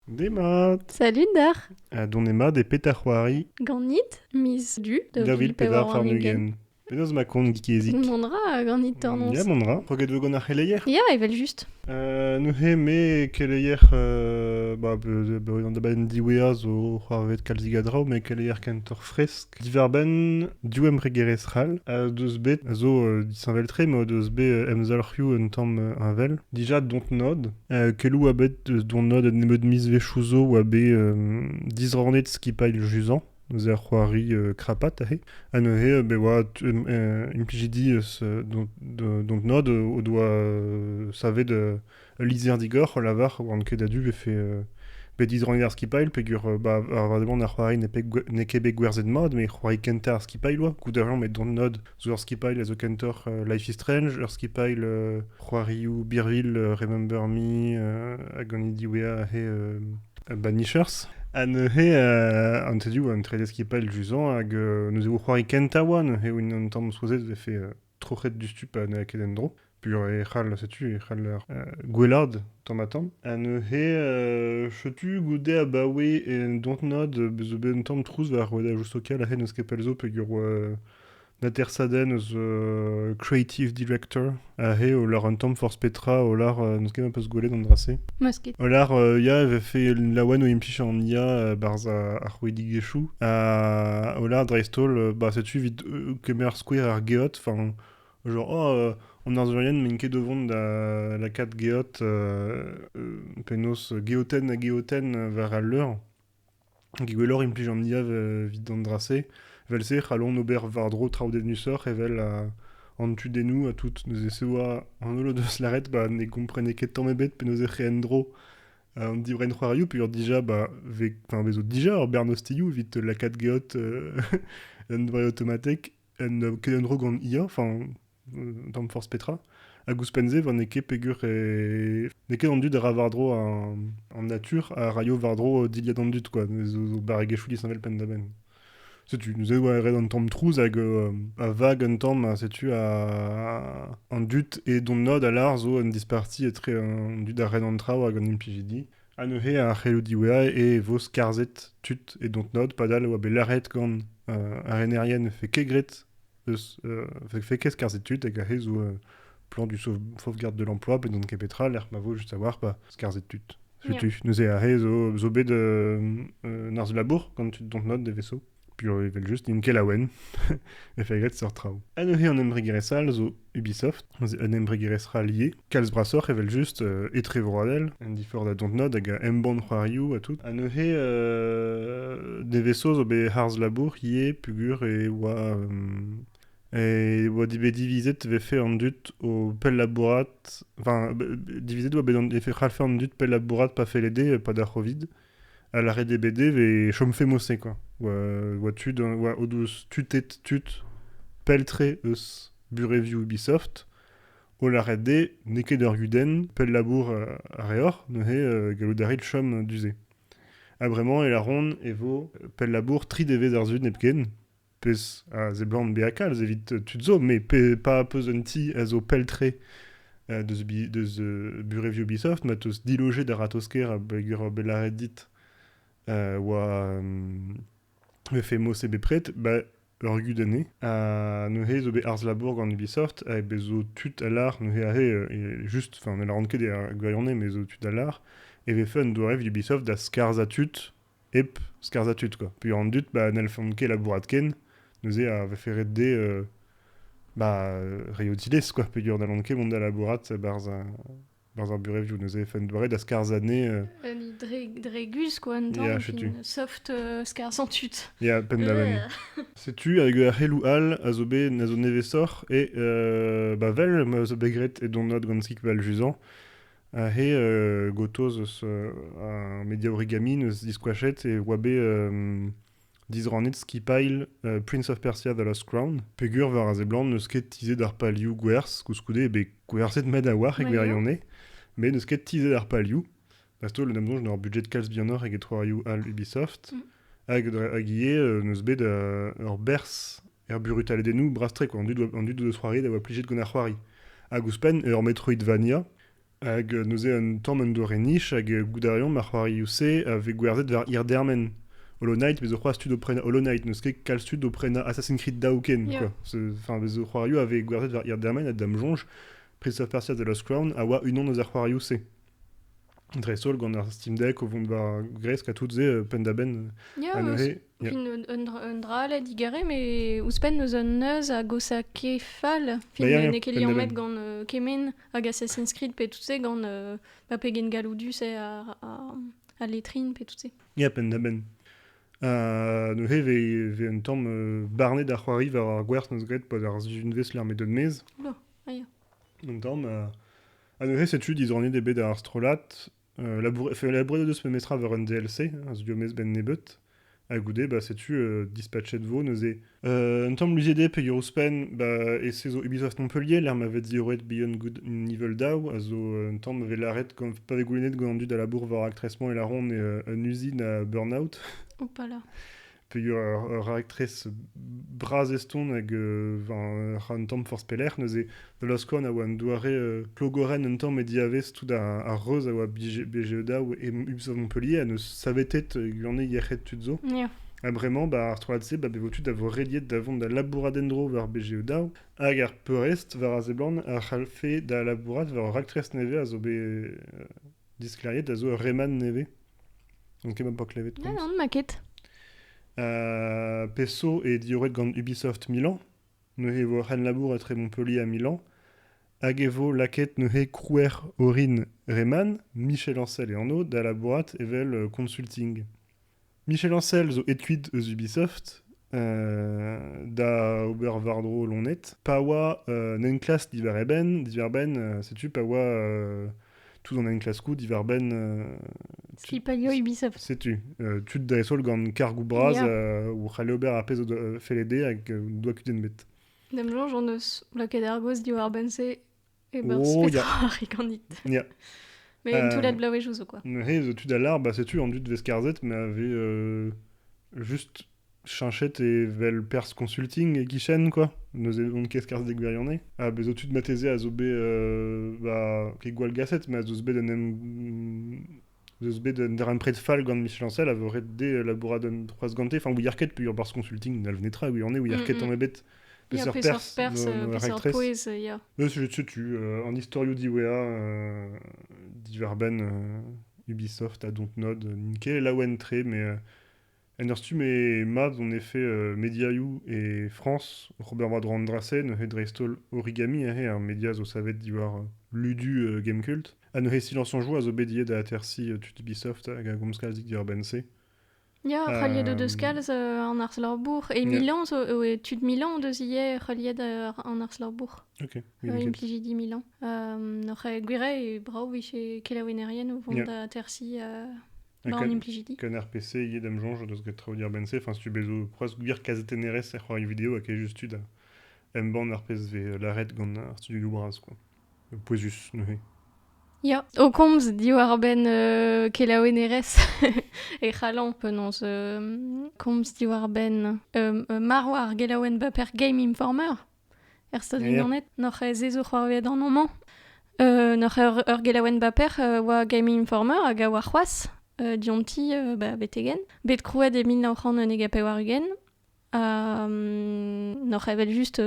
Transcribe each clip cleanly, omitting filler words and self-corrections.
Demat, Salut Dar. don emad e petac'hoari Ganit, mis du, da vil pedar farnugen. Penaos ma kont gikezik. Demandera ganit tornons. Ya mondra, roget veu gant ar c'heleier. Ya, evel just. Nou he me keleier, an da ben diwea zo c'hoarvet kalzig a draoù, me keleier kentor fresk. Diverben, diouem regerez ral, a deus bet, a zo disanveltre, me o deus bet emzal c'hioù un tamm anvel. Dija dont nod, kelou a bet dont nod en nemeud mis vechouzo ou a bet dizranet skipail juzan. Nous a c'hoari krapat ahe. An ehe, oa, implijidi dont nod o doa savet lizer digor, o lavar, an ket adu vefe bet dizranet ar skipail, pegur, ar vademont ar c'hoari ne kebe gwerzet mod, me c'hoari kenta ar skipail oa. Gouderjan met dont nod zo ar skipail a zo kentor Life is Strange, ar skipail c'hoarioù Birville, Remember Me, hag an idiwea ahe Banishers. An ehe, an tediou an trede skipail juzan hag nous eo c'hoari kenta oa, ne oin an tamm soazet vefe trochet du stup a ne aket en dro. Pur e c'hall setu, e c'hall gwellard tamm. An ehe, setu goude a bawe en dont nod bezo bet un tamm trouz war roeda joustokal ahe neus kepel zo pegur Nater Saden eus creative director ahe o lar un tamm force petra o lar neus ket ma peus gwelet an drase. Mosket. O lar ya vefe laouen o impich an ia barz ar c'houedigechou o lar dreistol setu vit kemer skouer ar geot, enfin genre an arzurien men ket devant da la kat geot penos geoten a geoten war al leur gigwelor implich an ia vit an drase vel se c'hallon ober vardro traoù nusor evel an tu denou a tout neus e seoa an olo deus laret ne komprene ket tamm ebet pe neus e c'hen dro an divren c'hoarioù puis dija vezo dija ur bernostioù vit la kat geot un dre automatek en ket un dro gant ia tamm force petra a gouspenze van eke pegur ne ket an dud a ra vardro an natur a raio vardro diliad an dud quoi zo barregechou disanvel pen da ben. Setu, nous eo red an tamm trouz hag a vag un tamm setu an dut e dont nod a lar zo an disparti etre an dut a red an traoù hag an implijidi. An ehe a c'hello diwea e vos karzet tut e dont nod padal oa bet laret gant ar enerien fe kegret fe kes karzet tut hag a he zo plan du sauvegarde de l'emploi pe dont ket petra l'er ma vo just savoir skarzet tut. Setu, nous eo a he zo bet nar zo labour gant tut dont nod de vaisseau. Puis evel just in kelaouen, e fegret sort traoù. An ehe an embregerezal zo Ubisoft, an embregerezal lié, kalz brasor evel just etre vroadel, en difor da dont nod hag a emban c'hoarioù a tout. An ehe de vaisseau zo bet harz labour ie pugur e oa dibe divizet vefe an dut o pel labourat, divizet oa bet efe c'halfe an dut pel labourat pa felede pa da c'hovid, a la rede BD ve chomfe mosse quoi. Oa tud, oa o deus tutet tut peltre eus bureviou Ubisoft, o la rede ne ket ur guden pel labour a reor, ne he galout chom duze. A bremañ e la ronde e vo pel labour tri devez ar zud nepken, pez a ze blant be akal, ze vit tud zo, me pa peus un ti a zo peltre deus bureviou Ubisoft, ma teus diloge da ratosker a begur belaret dit oa vefe mos ebe pret, ur gudene ne he zo bet arz labour gant Ubisoft hag bezo tut a lar ne he a he just, ne la rand ket a gwirionne me zo tut a lar e vefe un doarev Ubisoft da skarz a tut ep skarz a tut quoi. Puis an dut nel font ket labourat ken neuze a vefe ret de reotilez quoi, pegur da rand ket mont da labourat barz ar bureviou neuze efen doare da skarz ane Ni dregus quoi an tamm, ya, setu. soft skar tut. Ya, pen da ben. Setu, hag ur c'helloù all a zo bet na zo nevesor e vel ma zo begret e dont nod gant skik val juzan a he gotoz eus un media origami neus diskouachet e oa bet dizranet skipail Prince of Persia The Lost Crown pegur war a ze blant neus ket tizet ar palioù gwerz koulskoude e bet gwerzet med a war e gwirionne me neus ket tizet ar palioù basto le namdonj n'ar budget kalz bianor hag e troarioù all Ubisoft hag ie neus bet ur berz er brutaledennoù brastre quoi, an dud eus c'hoari da oa plijet gant ar c'hoari hag ouzhpenn ur Metroidvania hag neuze un tamm un dore niche hag goudarion mar c'hoari youse ve gwerzet var ir dermen. Hollow Knight, mais je crois stud oprena Hollow Knight, neus ket kal stud oprena Assassin's Creed Daoken, Yeah. quoi. Enfin, bez c'hoarioù ave gwerzet var ir dermen a dam jonj, Prince of Persia The Lost Crown, a oa unan eus ar c'hoarioù se. Dresol gant ar Steam Deck o vont var gresk a tout ze pendaben Ya, a neuze. Yeah. fin un dralet digare, mais ouspen neus an neuz a gosa kefal, fin Bah, ya, ne ket liammet pendaben. gant kemen hag Assassin's Creed pe tout se gant pa pegen galoudus a letrin pe tout se. Ya, pendaben. Neuze ve un tamm barnet d'ar c'hoari var ar gwerz neus gret pod ar zunvez l'ar medon mez. Oula, aia. Un tamm, a neuze setu dizorne de bet ar strolat, labouret deus me metra var un DLC, az diomez ben nebet, a goude, bah, setu dispatchet vo neuze. Un tamm luziede pe Eurospen, bah, e sezo Ubisoft Montpellier, l'er m'avet ziroet Beyond Good and Evil Daw, a zo un tamm m'ave l'arret gant pa ve goulenet gant du da labour var ar tresman e la ronde un usine a Burnout. Opala. Pe ur actress braz eston hag un tamm force peler neuze The Lost Crown a oa an douare plogoren un tamm e diavez tout a reuz a oa BGE daou e Ubisoft Montpellier a neus savetet glanne yec'het tudzo. Ya. Ha bremañ, ba ar troad se, ba bevotud a vo reliet davant da labouradenro var BGE daou hag ar peurest var a zeblant a c'halfe da labourat var ur actress neve a zo be disklariet a zo ur reman neve. Donc ket pa klevet Ya, komz. non, maket. Pesso et dioret gant Ubisoft Milan, neuze vo Rennes Labour etre Montpellier à Milan, hag evo laket neuze Crouer Orin Reman, Michel Ancel et Anno, da labourat evel consulting. Michel Ancel zo etuid eus Ubisoft, da ober vardro lonet, pa oa nen klas diver ben, setu pa oa tout an en klas kou diver ben Skipalio Ubisoft. setu. Tud da esol gant kargou braz Ya. ou c'hale ober a pez o felede hag doa kuden bet. Dem jonj an eus blaket ar goz di war bense e beur Oh, spetra ya. ar rigandit. Ya. Mais en tout let blaouez jouzo, quoi. Neuze zo tud a lar, ba setu an dud vez karzet, me ave just chanchet e vel pers consulting e gichen, quoi. Neuze on kez karzet e gwirionne. A bezo tud mateze a zo be, ba, ke gwal gaset, me a zo bet der an pred fall gant Michel Ancel a vo ret de labourad an 3 gante, enfin ou yarket pe ur bars consulting nal venetra, oui, on est ou yarket en ebet. Ya, Peseur peseur pers, pers, no peseur actress. poez, ya. Je tu en historio d'IWA, d'Iverben, Ubisoft, à Dontnod, Ninke, là où entré, mais Enerstum et Mad, en effet, Mediaou et France, Robert Vadran Andrasen, Hedreistol Origami, un média zo savet d'Ivar Ludu Gamecult. A ne silence en joue à zo bediet à Terci tut Ubisoft, à Gomskal zik d'Urbense. Ya, c'halliet o deus kalz an ars labour. E Ya. Milan, tud Milan deus ie c'halliet an ars labour. Ok. Implijidi Milan. N'oc'h e gwire e brao vich kelaouenerien o vont Ya. da tersi an implijidi. Kan RPC, yé dam jonge, deus get trao d'Urbense, enfin, si tu bezo prost gwir kazetenerez e c'hoari vidéo, hag e just tud ban RPSV l'arret gant ar studio Loubraz, quoi. Poesus, neuze. Ya, o komz di war ben kelaouenerez e c'halan penons komz di war ben mar war gelaouen baper Game Informer. Stad Ya. Vinornet, n'oc'h e zezo c'hoarvet an oman. N'oc'h ur gelaouen baper oa Game Informer hag a war c'hoaz, dianti betegen. Bet krouet e mil naoc'han un ega pe war ugen. N'oc'h evel just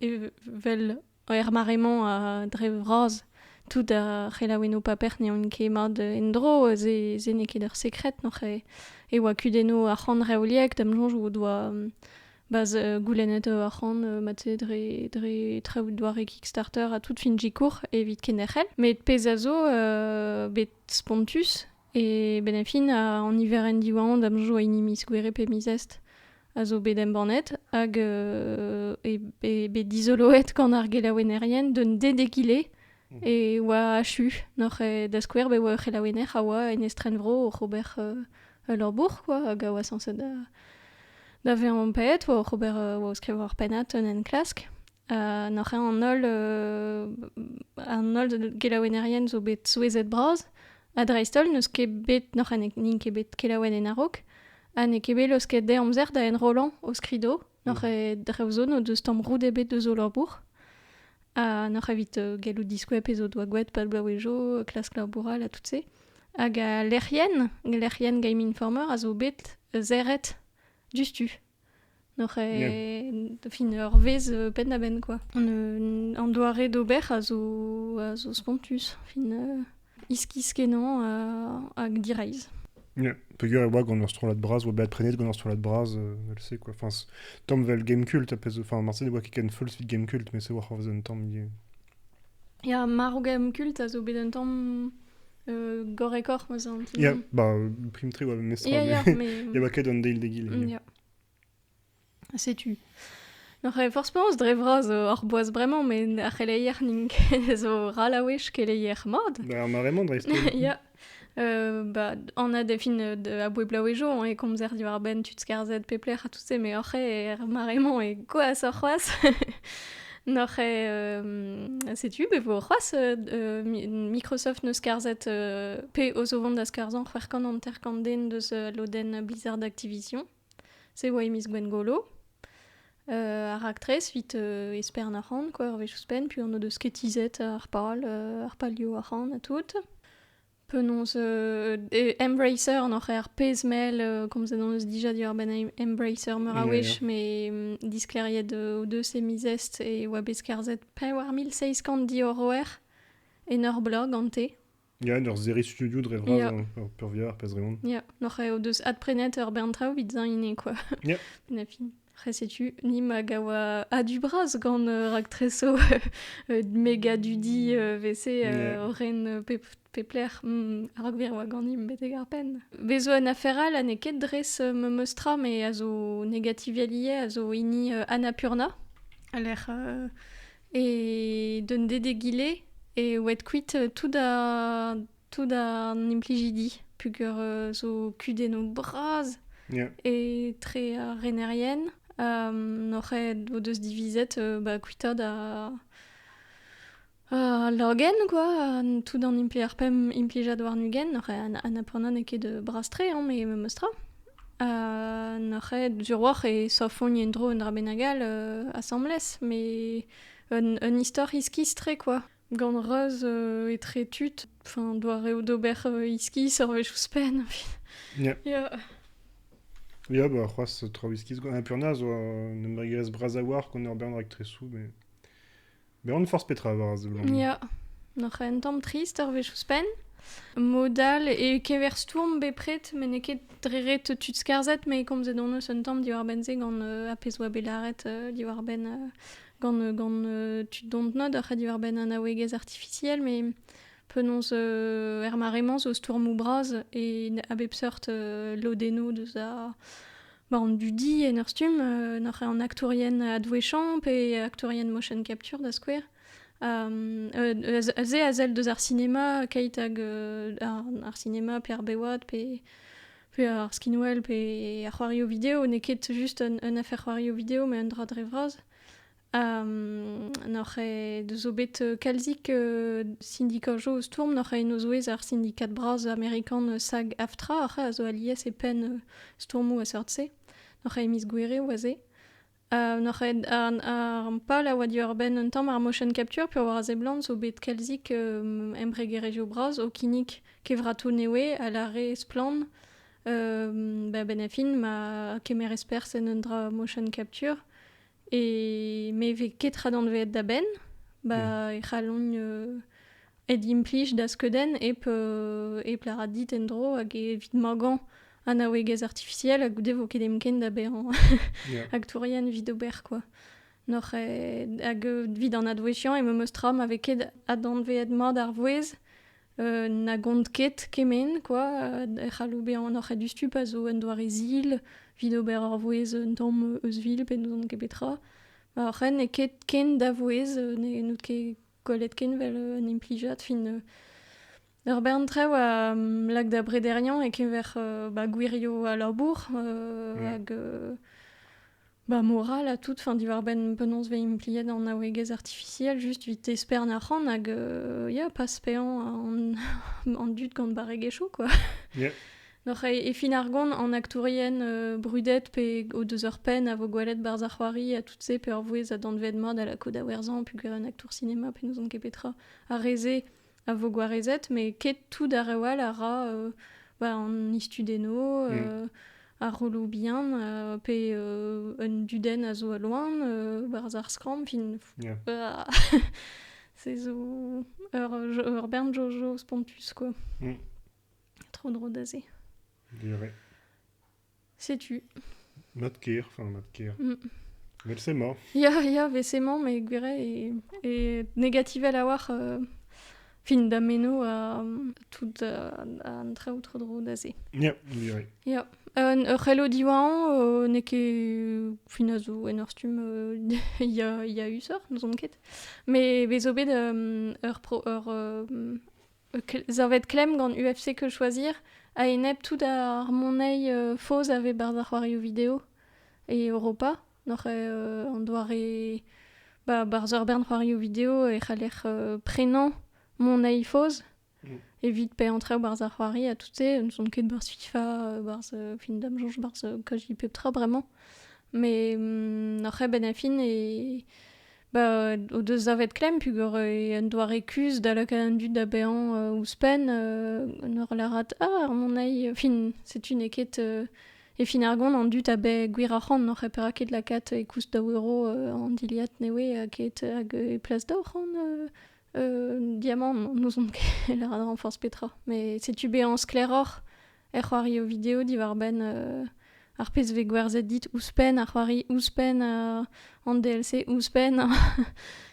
evel er maremañ a dre vraz tout a c'helaoueno paper ne on ket mat endro ze ne ket ur sekret n'oc'h e oa kudeno a c'han reoliek dam jonj o doa baz goulennet a c'han matze dre traoù doar e Kickstarter a tout fin jikour evit ken erc'hel. Met pez a zo bet spontus e ben fin an iveren diwaan dam jonj a inimis gwere pe mizest a zo bet embanet hag bet dizoloet gant ar gelaouenerien d'un dedekile e oa achu n'oc'h e da skouer be oa c'helaouener a oa en estren vro o c'hober lor bourg, quoi, hag a oa sanset da ve an pet, oa c'hober oa skriv ar penat un en klask. N'oc'h e an ol gelaouenerien zo bet souezet braz, a dreistol neus ket bet, n'oc'h e nin ket bet kelaouen en arok, a ne ket bet eus ket de amzer da en Roland o skrido, n'oc'h e drevzo no deus tamm roud ebet deus o lor bourg. N'oc'h evit gallout diskouep ezo doa gouet pad blaouejo, klas klaur la tout se. Hag a lerien Game Informer a zo bet zerret justu. N'oc'h fin ur vez pen da ben, quoi. An doare d'ober a zo spontus. Fin iskis kenan hag direiz. Ja, peogwir e oa gant ur strollad braz, oa bet prenet gant ur strollad braz, ne se, quoi. Enfin, tamm vel Gamecult, enfin, Marseille oa ket ken feulz vid Gamecult, mais se oa c'hoarvez un tamm Ya, mar o Gamecult a zo bet un tamm gorekor, ma zan. Ya, primtre oa mestra, Ya, mais ya oa ket an deil degil. Ya. Setu. N'oc'h forcément dre vraz hor boaz bremañ, mais ar c'heleier n'ink zo ral a wech keleier mod. Ar maremañ dre esto. Ya. On a des fin a boe blaouejo, e komzer diwar ben tud skarzet pepler a tout se, mais oc'h maremañ e goaz hor c'hoaz. N'oc'h setu, vo c'hoaz Microsoft neus skarzet pe o zo vont da skarzan c'hwerkan an terkandenn deus loden Blizzard Activision. Se oa emiz gwen golo. Ar aktrez vit esper na c'hant, quoi, ur vechous pen, puis on a deus ketizet ar palio a c'hant a tout. Penons Embracer, n'oc'h ar pezmel, komzet an eus dija diwar ben Embracer meur a wech, mais diskleriet o deus emizest e oa bez karzet pe war 1650 di euroer en ur blog an te. Ya, ur zeri studio dre vraz, pur viar, pez reont. Ya, n'oc'h o deus adprenet ur bern traoù vit zan ine, quoi. Ya. Na fin. Setu, ni ma gawa a du braz gant raktreso mega dudi vese oren pepler rakver oa gannim beteg ar pen. Bezo an aferal an eket dres me meustra, mais a zo negativialie, a zo ini Annapurna. Aler e d'un dedegile e oet kuit tout a implijidi. Pugur zo kudeno braz e tre renerien. N'oc'h o deus divizet kuitad a lorgen, quoi, tout an implijad war nugen, n'oc'h Annapurna ne ket brastre, mais me meustra. N'oc'h dur war e sofon yen dro un dra benagal assemblez, mais un histoire iskis tre, quoi. Gant reuz e tre tut, enfin, doare o d'ober iskis ur vechous pen. Ya. Ya. Ya, c'hoaz tra wiskis gant Annapurna zo n'em bregerez braz a war gant ur bern raktresou, mais on force petra war a zo. Ya. N'oc'h un tamm trist ur vechous pen. Modal e kever stourm bepret, mais ne ket dreret tud skarzet, mais komzet on eus un tamm diwar benze gant apez oa belaret diwar ben gant tud dontnod ar diwar ben an aouegez artificiel, mais penons er maremañ zo stourmou braz e a bep seurt lodeno deus an dudi en ur stum, n'oc'h an aktourien adouechamp e aktourien motion capture da skouer. Ze a zel deus ar cinema kait hag ar cinema pe ar bewad pe ar skinwell pe ar c'hoario video, ne ket just un afer c'hoario video, mais un dra dre vraz. N'oc'h deus o bet kalzik syndikat-jo o stourm, n'oc'h en o zouez ar syndikat braz amerikan SAG-AFTRA, a zo alies e pen stourmou a seurt se. N'oc'h emiz gwere oaze. N'oc'h ar pal a oa diwar ben un tamm ar motion capture, puis war a zeblant zo bet kalzik embregerezio braz, o kinnik kevrato newe a la re splan, ben a fin ma kemer espers en un dra motion capture, e me ve ket radant veet da ben, e c'halon ed implij da skeudenn e plara dit en dro hag e vit magan an aouegez artificiel hag goude vo ket emken da behan hag tourien vid ober, quoi. N'oc'h hag vid an adoueziant e me meustra ma ve ket adant veet mat ar vouez na gont ket kemen, quoi, e c'halou behan n'oc'h du stup a zo un doare zil, vid ober ar vouez un tamm eus vil pe n'ouzon ket petra. Ren e ket ken da vouez, ne n'out ket kollet ken vel un implijat, fin ur bern trev a lag da brederian e kever gwirio a labour hag moral a tout, fin diwar ben penons ve impliet an aouegez artificiel, just vit esper na c'hant hag pas pean an dud gant barregezho, quoi. Yeah. Noch e fin ar gont an aktourien brudet pe o deus ur pen a vo gwalet barz ar c'hoari a tout se pe ur vouez a danvet mat a la ko da werzan pu un aktour cinéma pe nous on ket petra a reze a vo gwarezet mais ket tout a rewal a ra an istudeno a rolo bien pe un duden a zo a loin barz ar skram fin c'est zo ur bern Jojo spontus quoi. Trop drôle d'aze. Sais-tu Mat ker. Vel semañ. Ya, vesemañ, mais gwire e negativel a war fin da meno a tout an traoù tro drôle d'aze. Ya, dire. Ya. Ur c'hello diwañ, ne ket fin a zo en ur stum ya usor, nous on ket. Mais bezo bet zarvet klem gant UFC que choisir, a enep tout ar monei foz ave barz ar c'hoario vidéo e Europa. Noc'h an doare barz ur bern c'hoario vidéo e c'haller prenan monei foz. Evit pe antreo barz ar c'hoari a tout se, nous on ket barz FIFA, barz fin dam jonj, barz kaj pep tra bremañ. Mais noc'h ben a fin e... o deus zavet klem pugur an doare kuz da lak an dud da bean ouzpen nor larat ar monei fin setu neket e fin ar gont an dud a be gwir arc'hant nor pera ket lakat e koust da euro an diliat newe a ket hag e plas da oc'hant diamant nous on ket larat renforce petra mais setu bean skleroc'h c'hoario vidéo diwar ben ar pez ve gwerzet dit ouzpen, ar c'hoari ouzpen an DLC ouzpen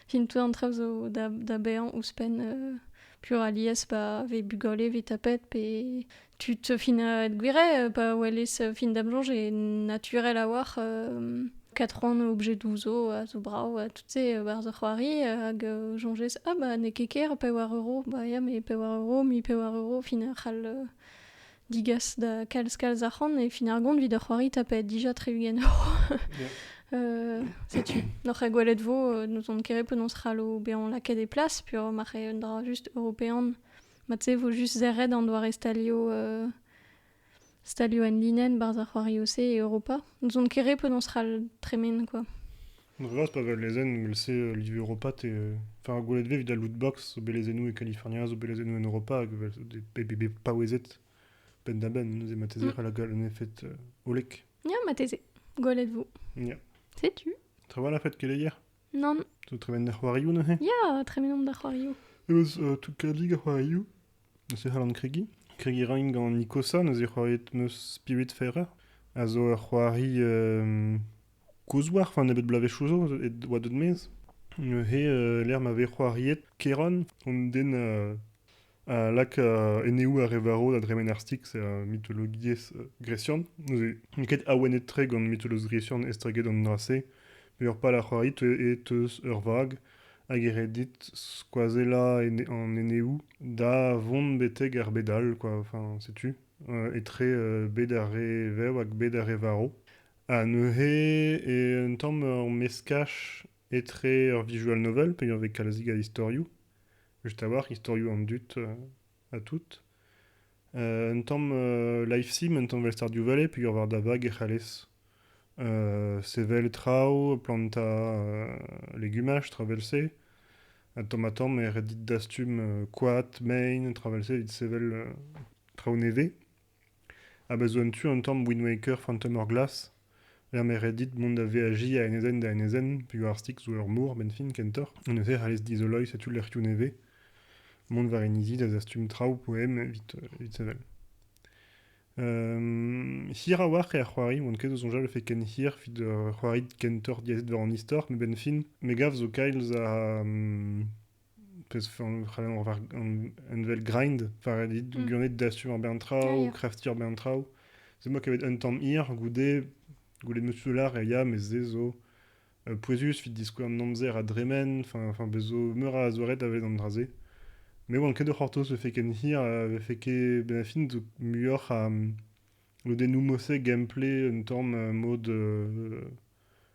fin tout an traoù zo da bean ouzpen pur alies ve bugole ve tapet pe tu te fin gwire pa ouelez fin damjonj e naturel a war 4 ans objet douzo a zo brao a tout se barz ar c'hoari hag jonjez ne keker pe war euro ya me pe war euro mi pe war euro fin c'hal digas da kalz arc'hant e fin ar gont vid ar c'hoari tapet dija treugen euro. Setu. Noc'h a gwelet vo, nous on kere penaos c'hallo bean laket e plas, pur marre un dra just européan. Matze vo just zerred an doare stalio en linen barz ar c'hoari ose e Europa. Nous on kere penaos c'hall tremen, quoi. Vras pa vel lezen, mel se liv Europa te... Enfin, gwelet ve vid a lootbox, zo belezenou e California, zo belezenou en Europa, hag pe pa oezet ben da ben, nous e matezer a la gal en effet olek. Ya, mateze. Gwelet vo. Ya. Sais-tu Treva la fête qu'elle est hier. Non. Tu tremen da c'hoarioù, ne he? Ya, tremenom da c'hoario. Eus tout kalig a c'hoarioù. Neus e c'hallan kregi. Kregi rein gant Nikosa, neus e c'hoariet meus Spiritfarer. A zo ar c'hoari kouzouar, fan ebet blave chouzo, et oa deud mez. L'er ma ve c'hoariet keron, on den lak eneu a revaro da dremen ar stik, c'est mythologiez grecian. Nous e ket awenet tre gant mythologiez grecian estreget an drase. Ur pal ar c'hoarit e teus ur vag, hag ere dit skoazela an eneu da vont beteg ar bedal, quoi, enfin, sais-tu, etre bet ar re veo hag bet ar re varo. A neuhe e un tamm ur meskach etre ur visual novel, pe ur ve kalzig a historiou. Just a war, historiou an dut a tout. Un tamm live sim, un tamm vel Stardew Valley, pe ur var da vag e c'halez. Sevel trao, planta legumaj, travelse. Un tamm e redit dastum koat, main, travelse, vid sevel trao neve. A bezo tu un tamm Wind Waker, Phantom Hourglass. Er me redit mont da VAJ a enezen da enezen, pe ur stik zo ur mour, ben fin, kentor. On euse c'halez dizoloi, setu l'erkiou neve. Mont var enizi da zastum trao poem vit sevel. Hir a war e ar c'hoari, mont ket eus onjal fe ken hir, vid c'hoari kentor diazet war an istor, me ben fin, me gav zo kailz a... pez c'halem war an vel grind, var edit gurnet dastum ar bern trao, crafti ar bern trao. C'est moi qui avait un tamm hir, goudet meus dolar e ya, mais ze zo poezus vid disko an namzer a dremen, enfin bezo meur a zoret avet an draze. Mais bon, ket ur c'hortoz fe ken hir, fe ket ben a fin zo muioc'h a lo denou mose gameplay un tamm mode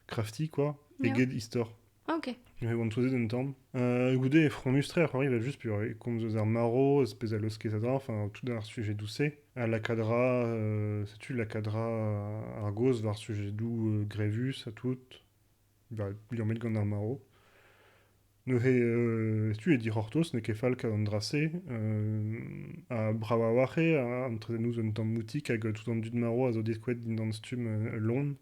crafty, quoi, et get histor. Ok. vont tous un temps. Goudé, fromustrer, il va juste pur. Comme ze ar maro, spézaloske ça enfin, tout d'un sujet doucé. À la cadra, sais-tu, la cadra argos, var sujet doux, grévus, à tout. Il en met gant ar maro. Ne he, sais-tu, et dir hortos, ne kefal ka andrase, a bravawache, a entre nous un temps moutik, hag tout en dud maro, a zo desquet din dans stum lon.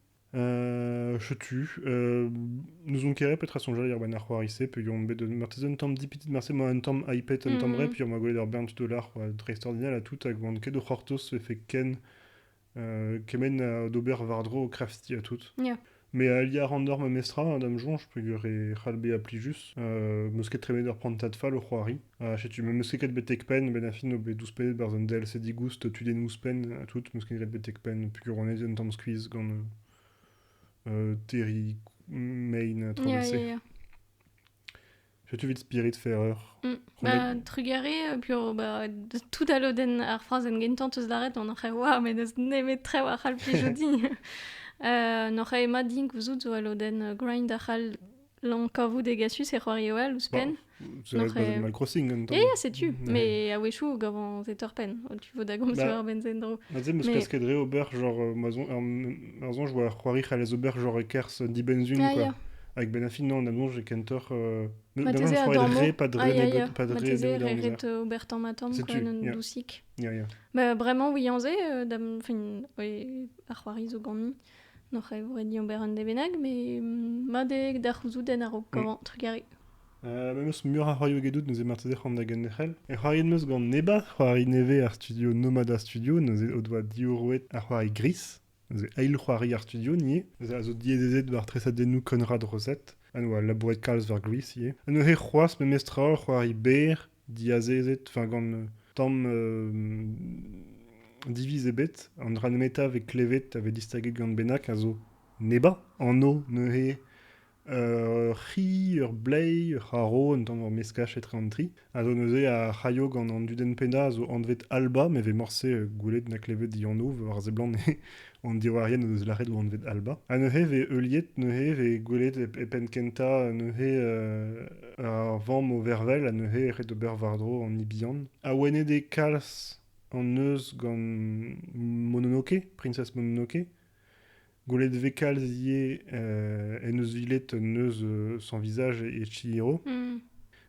Chetu, nous on kere petra son jali ben ar c'hoarise, pe yon bet de martez un tamm dipitit marse mo un tamm iPad un tamm puis on m'a golé d'ar $20, très extraordinaire à tout, hag vant ket o c'hortos fait ken, kemen d'ober vardro crafty à tout. Yeah. Mais il y a Randor ma mestra, Madame Jonge, je peux y ralbe à plijus. Musket tremeder prendre ta tfal au roari. Chetu, me musket betek pen, ben affin au be 12 pen, barzan del, c'est digust, tu den nous pen, à tout, musket betek pen, puis on est un tamm squeeze, gant Terry Main traversé. Yeah. Chetu vite spirit ferrer. Trugare, puis tout à l'oden ar phrase en gentant eus l'arrêt, on a wa, mais deus nemet tre war c'hall pli jodi. N'oc'h e ma din gouzout zo a l'oden grind ar c'hall lankavou degasus e c'hoari oal ouz pen. C'est Animal Crossing, un temps. C'est-tu, mais a wechou gavant zetor pen, tu vaux da gomz war ben zendro. Mazem eus kaskedre ober, genre, marzon joa ar c'hoari c'halez ober, genre e kers di benzun, quoi. Avec ben affin, non, d'abord, j'ai kentor... Mateze a dormo. Pas de Mateze reret ober tammatam, quoi, un doucik. Vraiment, oui, anze, ar c'hoari zo gant n'oc'h e vore di ober un debenag, mais ma de d'ar c'houzouden ar o gavant trugare. Meus mur a c'hoario gedout neuze marteze c'hant da gennechel. E c'hoari meus gant neba, c'hoari neve ar studio Nomada Studio, neuze o doa diorouet ar c'hoari gris. Neuze eil c'hoari ar studio, nie. Neuze a zo diezezet war tresadennou Conrad Rosette. Ano a labouret kalz var gris, ie. Ano he c'hoaz me mestra c'hoari ber, diazezet, fin gant tamm divise bet, an ranmeta ve klevet ave distaget gant benak a zo neba, an no, ne he ur blei, ur c'haro, un tamm ur meskach etre an tri. A zo neuze a c'haio gant an duden pena a zo anvet alba, me ve morse goulet na klevet di an no, war ze blan an diwarien eus l'arret ou anvet alba. A neuze ve euliet, neuze ve goulet e penkenta, neuze ar vamm o vervel, a neuze ret ober vardro an ibian. A wene de kalz an eus gant Mononoke, Princess Mononoke. Goulet vekal zie en eus vilet neus sans visage et Chihiro.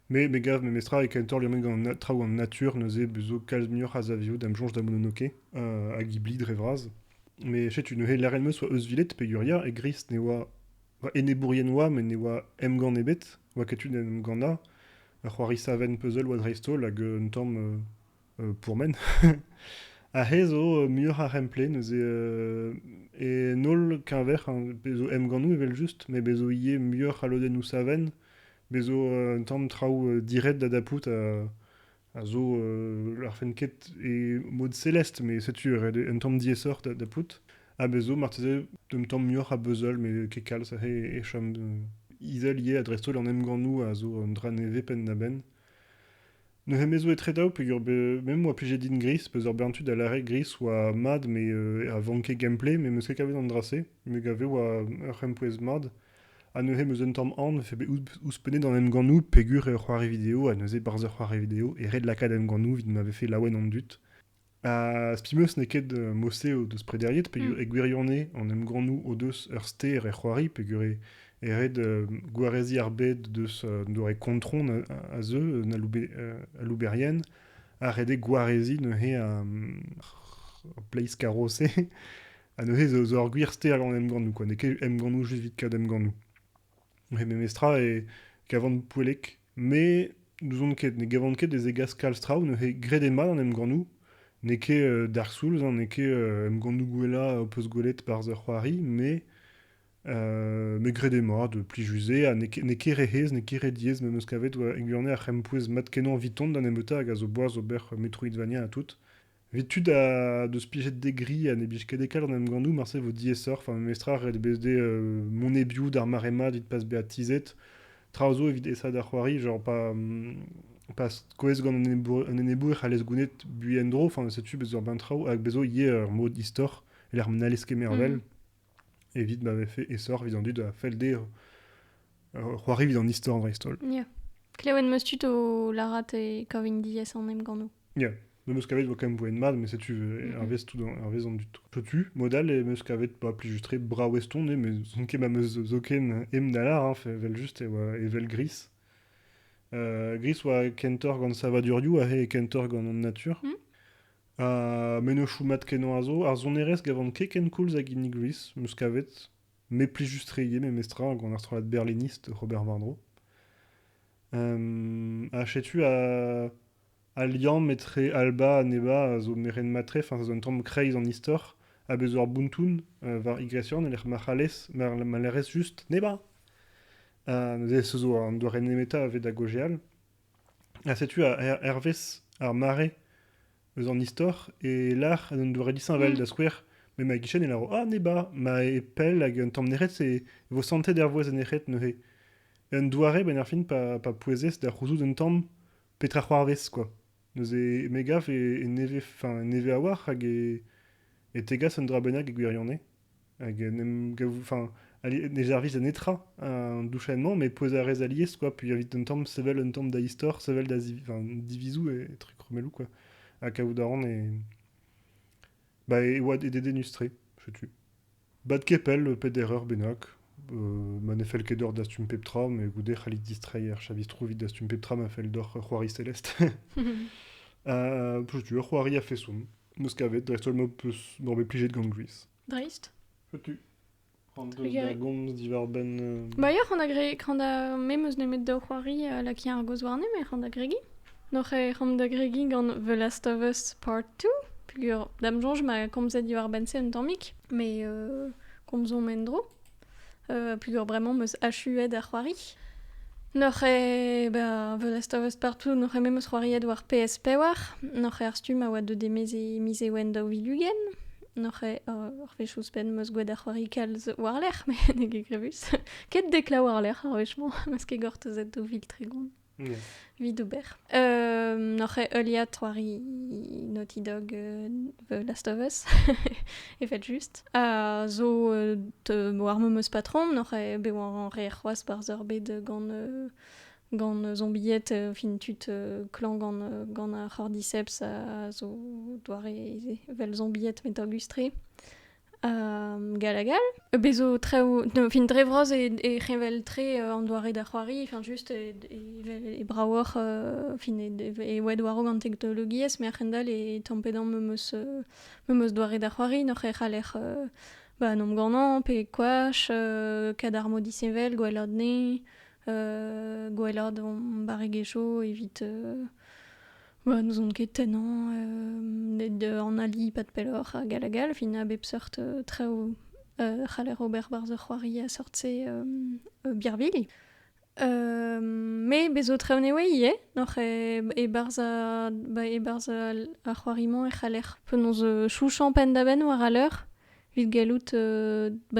Mais gav me mestra e kentor li gant traoù an natur neuze bezo kalz miur a zavio dam jonge da Mononoke, a Ghibli drevraz. Mais chetu neuze laren meus oa eus vilet pe guria e gris ne oa ene bourien oa, mais ne oa em gant ebet, oa ketu en gant da, a c'hoari saven puzzle oa dreistol hag un tamm pour men. A he zo mur a remple neuze e nol kenver bezo em gant nou evel just, mais bezo ie mur a loden ou saven, bezo un tamm traoù diret da dapout a zo ar fenket e mod celeste, mais setu un tamm diesor da dapout, a bezo marteze un tamm mur a beuzol, mais ke kalz a he e chom izel ie a drestol an em gant nou a zo un dra neve pen na ben. Ne he mezo etre daou peogwir même moi plije din gris, peus ur bentud a lare gris oa mad, mais a vanke gameplay, mais meus ket kavet an drase, me gave oa ur rempouez mad. A neuze meus un tamm an, fe be ouz penet dans em gant nou, pegur ur c'hoari vidéo, a neuze barz ur c'hoari vidéo, e red lakad em gant nou, vid m'ave fait laouen an dut. Spimeus ne ket mosse o deus prederiet, pegur e gwirionne an em gant nou o deus ur ster e c'hoari, pegur e red gwarezi ar bed deus dore kontron a zeu na louberien, a rede gwarezi neuze a pleiz karose, a neuze zo ur gwir ster an em gant nou, quoi, ne ket em gant nou just vit kad em gant nou. Me mestra e gavant pouelek, me nous on ket, ne gavant ket des egas kalstra ou neuze gret mat an em gant nou, ne ket Dark Souls, ne ket em gant nou gwella o peus gwelet barz ur c'hoari, me gret mat de pli juze, ne ket rehez, ne ket rediez, me meus kavet oa egurne a c'hempouez mat kenan viton dan emeuta hag a zo boaz ober Metroidvania a tout. Vitud a deus pijet degri a ne blij ket ekal an em gant nou, marse vo diesor, me mestra red bezde mon ebioù d'ar marema dit pas beat tizet, traozo evit esa da c'hoari, genre pas koez gant an enebour c'halez gounet buendro, setu bez ur ben traoù, hag bezo ie ur mod istor, l'er mnaleske mervel, evit m'avait fait essor vid an dud a felde C'hoari vid an istor dreistol. Yeah. Klewen meus tut o larat e kavin dies an em gant Yeah. Meus kavet vo quand même mad, mais c'est tu arvez tout arvez an dut. Tu modal et meus kavet pas plus justre bra weston mais son ket ma meus zoken dalar vel juste et vel gris. Gris oa kentor gant savadurioù a he kentor gant an nature. Men chou mat kenan a zo, ar zon erez gavant ken koulz hag inni gris, meus kavet, me pli justre ye me mestra gant ar strolat berliniste Robert Vardro. Chetu a liant metre alba a neba a zo meren matre, fin zo un tamm kreiz an istor, a bezo ar buntoun var igresion, el malerez just neba. Neuze zo an doare nemeta a vet a gogeal. Setu a hervez ar mare eus an istor, e l'ar an doare disanvel da skouer, me ma gichen el aro, neba, ma e pel hag un tamm neret se vo sante der voez en eret neuze. Un doare ben ar fin pa pouezez da c'houzout un tamm petra c'hoarvez, quoi. Neuze megaf e neve a war hag e tegas un dra bennak e gwirionne. Hag nem gavou, ne jarviz an etra un douchennement, mais pouez a rez aliez, quoi, puis avit un tamm sevel un tamm da istor, sevel da divizou e truc remelou, quoi. A kaout daran e oad e dénustre, je tu. Bad kepel, pet erreur bennak. Man ket d'or da stum peptra, mais goude c'hallit distrayer, chavis trouvit da stum peptra ma fel d'or c'hoari celeste. Je tu c'hoari a fait soum. Meus kavet, dreistol mo peus norbe plijet gant gris. Dreist. Je tu. Prant deus da gomz divar ben... Ya, c'hant a memeus nemet da c'hoari la ki ar goz warne, mais c'hant a gregi. Noch c'hant da gregi gant The Last of Us Part 2. Pugur, dam jonj ma komzet divar bense un tammik, mais komzon mendro. Pugur bremañ meus achuet ar c'hoari. Noch The Last of Us Part 2, noch memeus c'hoariet war PSP war. Noch ar stum a oa de demeze mize oen da vilugen. Noch ar vechous ben meus gwed ar c'hoari kalz war l'er, mais neg e grevus. Ket dekla war l'er ar vechman, meus ket gortezet do vil tregont. Vid ober. Noch euliat c'hoari Naughty Dog The Last of Us. E fet just. Zo war meus patron, noch be war an re c'hoaz bar zerbet gant zombiet fin tut klan gant ar c'hordiceps a zo doare vel zombiet met augustre. Galagal. Bezo fin drevroz e revel tre an doare da c'hoari, fin just e braouor fin e oed waro gant teknologiez, me archendal e tampedan meus doare da c'hoari, noch e c'haler nom ganan, pe kwach, kadar modisevel, gwellad ne, gwellad an baregecho, evit... nous on ket tenant an ali pat pelor a galagal, fin a bep sort treo c'haler ober bar ze c'hoari a sortse Birville. Me bezo treo ne wei noch e barz a c'hoariman e c'haler penaos chouchan pen da ben war a l'heure, vid galout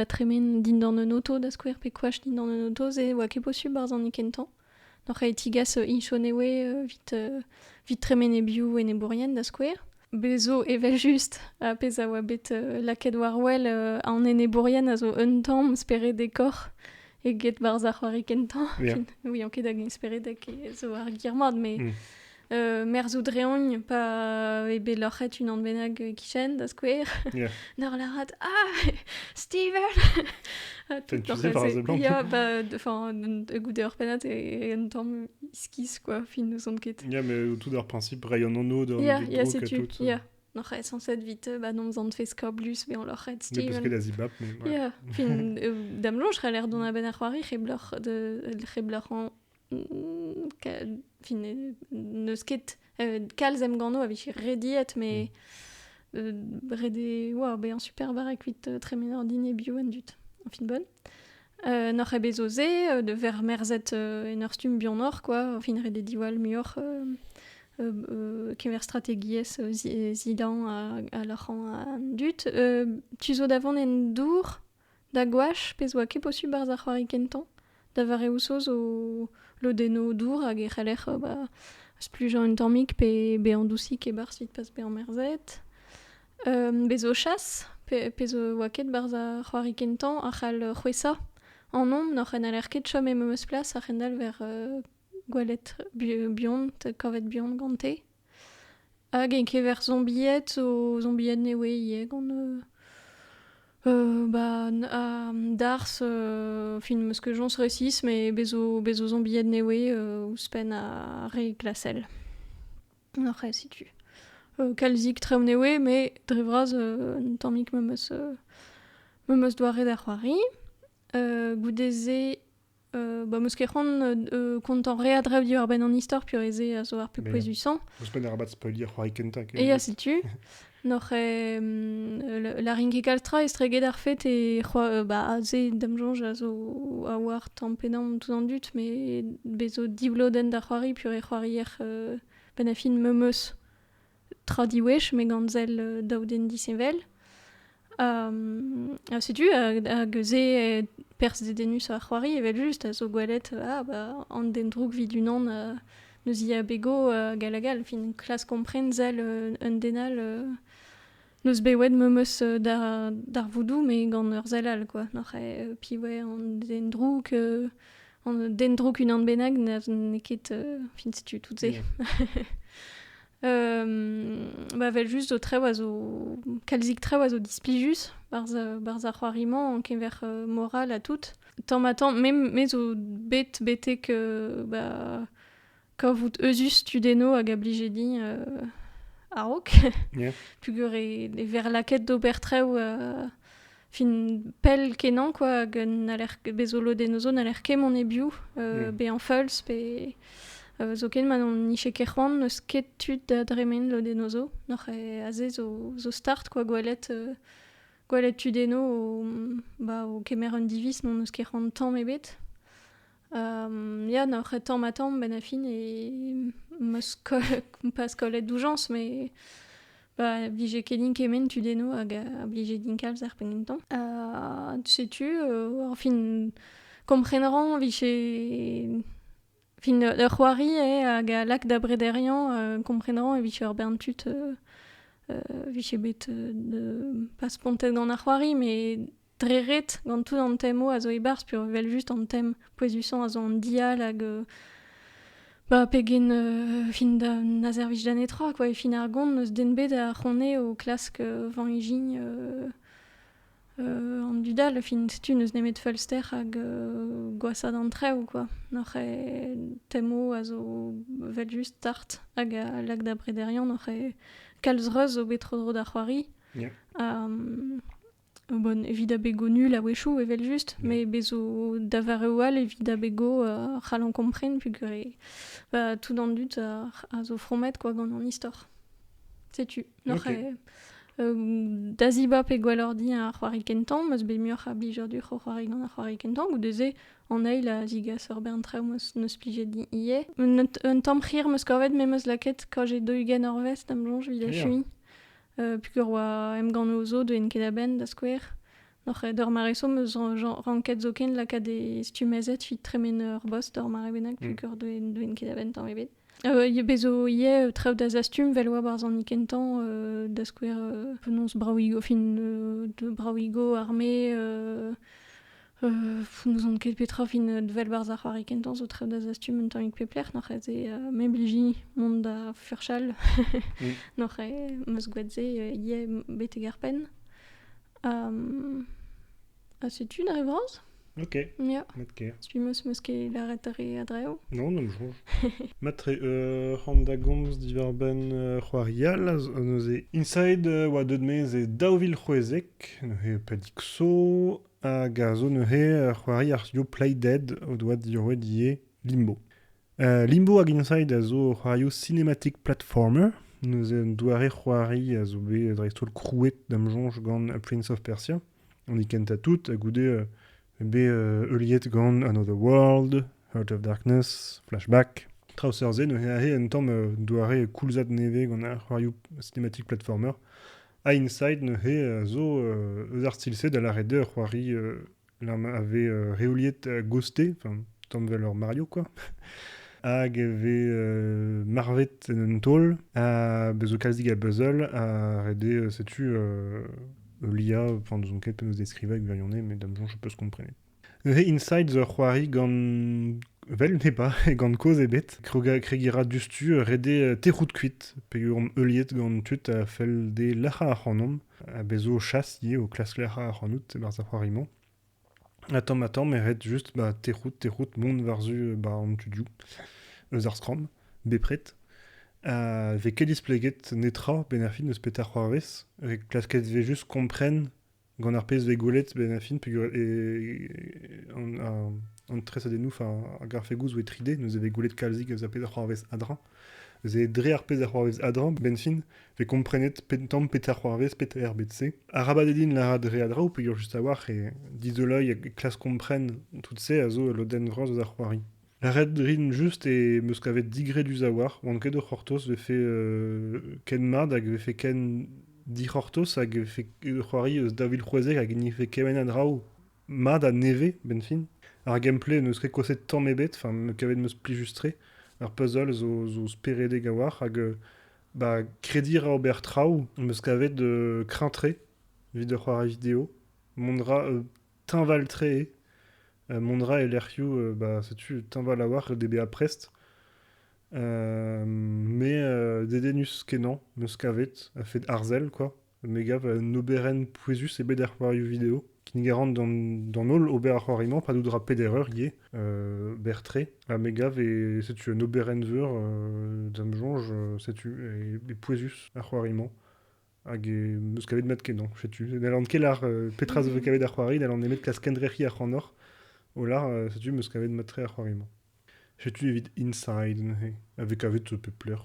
tremen din d'an un auto da skouer pe kwach din d'an un auto ze oa ket possu barz an ikentan. Noch e tigas incho ne wei vit tremen e biou en e bourien da skouer. Bezo evel just a pez a oa bet laket war wel an en e bourien a zo un tamm spere dekor e get barz ar c'hoari kentan. Oui, an ket hag espere da ke zo ar girmad, mais mer zo dreoñ pa e bet lorc'het un an benag kichen da skouer. Nor la rat, Steven. Tu sais par ze blanc. Ya, goude ur penat e un tamm iskis, quoi, fin nous on ket. Ya, mais tout d'ar principe rayon an o, Ya, c'est tu, ya. Noch e sanset vite, nom zan fez skoblus, be an lorc'het Steven. Ne peus ket a zibap, mais... Ya, fin, dam lonj c'haller don a ben ar c'hoari, c'heblor an... Fin, neus ket kalz em gant o a vich rediet, mais... Rede, be an super barek vit tremen ar dine bio en dut. Fin bon. Noch e bezo ze, de ver merzet en ur stum bion or, quoi. Fin rede diwal muor kemer strategiez zidan a lac'han a dut. Tu zo davant en dour da gouach, pez oa ket possu barz ar c'hoari kentan. Da vare oussoz o lodeno dour hag e c'haler splujan un tammik pe be an dousik e barz vit pas be an merzet. Bezo chas, pezo oa ket barz ar c'hoari kentan a c'hal c'hwesa en nom, n'or en l'air ket chom et memeus place, a rendal vers gwalet biont, kavet biont gante. Hag en ket vers zombiet ne oe ie gant dars fin meus ket jons recis, mais bezo zombiet ne oe ouzpen a re glasel. N'or si tu. Kalzik treom ne oe, mais drevraz tammik memeus doare da c'hoari. Goudeze meus ket c'hoant kontant re a drev diwar ben an istor pureze a zo ar pe poezusan. Ouzpen ar bat spoilier c'hoari kentak. Ya si tu. N'or la rinke kalstra estreget ar fet e ze damjonj a zo a war tampedam tout an dut, mais bezo dibloden da c'hoari pure c'hoarier ben a fin memeus tradi wech, me gantzel daouden disevel. Setu, hag ze pers dedenus ar c'hoari evel just a zo gwalet an den droug vid unan neus ia bego galagal, fin klas kompren zel un denal neus bewed memeus dar voudou, me gant ur zelal, quoi. Pi an den droug unan benag ne ket fin setu tout ze. Vel just zo tre oazo kalzik tre oazo displijus barz ar c'hoariman ken ver moral a tout. Tamm me zo betek kavout euzus tudeno hag a blijedi a-raok. Pugur e ver laket d'ober treu fin pel kenan, quoi, hag bezo lodenozo n'aler ket mon ebiou, be an feuls, be zo ken man an niche kerc'hoant neus ket tud da dremen lodenozo. N'or a ze zo start, quoi, gwalet tudeno o kemer un divis non neus kerc'hoant tamm ebet. N'or tamm ben a fin e meus pas kolet doujans, mais blije kedin kemen tudeno hag a blije dinkalz ar pengentan. Setu, ar fin komprenaran vije fin ur c'hoari hag a lak da brederian komprenaran vije ur bern-tud vije bet pas spontet gant ar c'hoari, mais dreret gant tout an temo a zo e barz pur vel just an tem poezusan a zo an dial hag pegen fin da nazervich da netra, quoi, e fin ar gont neus den bet a c'honne o klask van ijin an dudal, fin setu neus nemet feulster hag gwasad an treu, quoi. N'or temo a zo vel just start hag a lak da brederian, n'or kalz reuz o bet tro da c'hoari. Evit a bego nul a wechou evel just, mais bezo da vare oal evit a bego c'hallan kompren, pugur tout an dut a zo fromet, quoi, gant an istor. Setu. N'or da ziba pe gwalordi a c'hoari kentan, meus be muioc'h a blijordu c'hoari gant a c'hoari kentan, goudeze an eil a zigas ur bern treu neus plijet ie. Un tamm c'hir meus korvet me meus laket kaj e deugen ur vest am jonj vid a chui. Pugur oa em gant ozo de en ket a ben da skouer. N'or d'ur mareso meus ranket zo ken lakad e stumezet fit tremen ur bost d'ur mare bennak, pugur de en ket a ben tamm ebet. Bezo ie trev da zastum vel oa barz an ikentan da skouer penons braouigo, fin de braouigo arme nous an ket petra fin vel barz ar c'hoari kentan zo trev da zastum un tammik pepler, n'or ze me bliji mont da furchal. N'or meus gwedze ie beteg ar pen. Setu da revraz? Ok. Ya. Metke. Spi meus ket laret a dreo. Non, non, jonj. Matre c'hoant da gomz diwar ben c'hoarial, neus e inside oa deud mez e daouvil c'hoezek, neuze pedik so, hag a zo neuze c'hoari ar yo Play Dead o doa diouet ie Limbo. Limbo hag inside a zo c'hoarioù cinematic platformer, neuze douare c'hoari a zo bet dreistol krouet d'am jonj gant A Prince of Persia. On y kent a tout, a goude euliet gant Another World, Heart of Darkness, Flashback. Traoser zen neuze en tamm douare koulzad neve gant ar c'hoarioù cinematic platformer. A inside neuze zo eus ar stilse da la rede c'hoari ave reoliet Ghosté, enfin tamm vel ur Mario, quoi. Hag eve marvet en taol, a bezo kalzig a puzzle, a rede setu l'IA, enfin nous on ket peus deus deskrivet hag virionne, mais dam jonj peus komprenet. Inside the Huari gant vel ne pas gant koz ebet kregira dustu rede terrout kuit pegur euliet gant tut a fel de lacha a c'hanom a bezo chas ye o klas lacha a c'hanout bar za c'hoarimant. Attends, mais red juste terrout mont varzu an tudiou eus ar skram bepret. Ve ket displeget netra ben ar fin eus petar c'hoarvez klasket ve just kompren gant ar pez ve golet ben ar fin pegur an tres adennoù a garfegouz ou etride neus ve golet kalzik eus a petar c'hoarvez adra. Ze dre ar pez ar c'hoarvez adra ben fin ve komprenet tamm petar c'hoarvez petar erbet-se. A rabadedin la dre adra ou pegur just a war e dizoloi e klas kompren tout se a zo loden vraz eus ar c'hoari. La red drin just e meus kavet digre du zawar, oan ket ur c'hortoz ve fe ken mad hag ve fe ken di c'hortoz hag ve fe c'hoari eus davil c'hoazek hag ni fe kemen a draou mad a neve ben fin. Ar gameplay neus ket koset tamm ebet, me kavet meus pli justre, ar puzzle zo sperede gawar hag kredir a ober traoù meus kavet krintre vid ur c'hoari video, mondra tinval tre Mondra et l'Erhiou, setu tinval a war DB a prest. Mais dedenus kenan, meus kavet, a fait arzel, quoi. Megav noberen pouezus e bet ar c'hoarioù vidéo. Kinigarant dans nol ober ar c'hoarimant, pa doudra pet erreur ye, bertre. A megav e setu noberen veur, dam jonge, setu e pouezus ar c'hoarimant. Hag meus kavet met kenan, setu. N'allant ket ar petraz ve kavet ar c'hoari, n'allant emet klas kendrechi ar c'hanor. Olar, setu meus kavet matre ar c'hoarimant. Setu evit Inside, avec avet pepler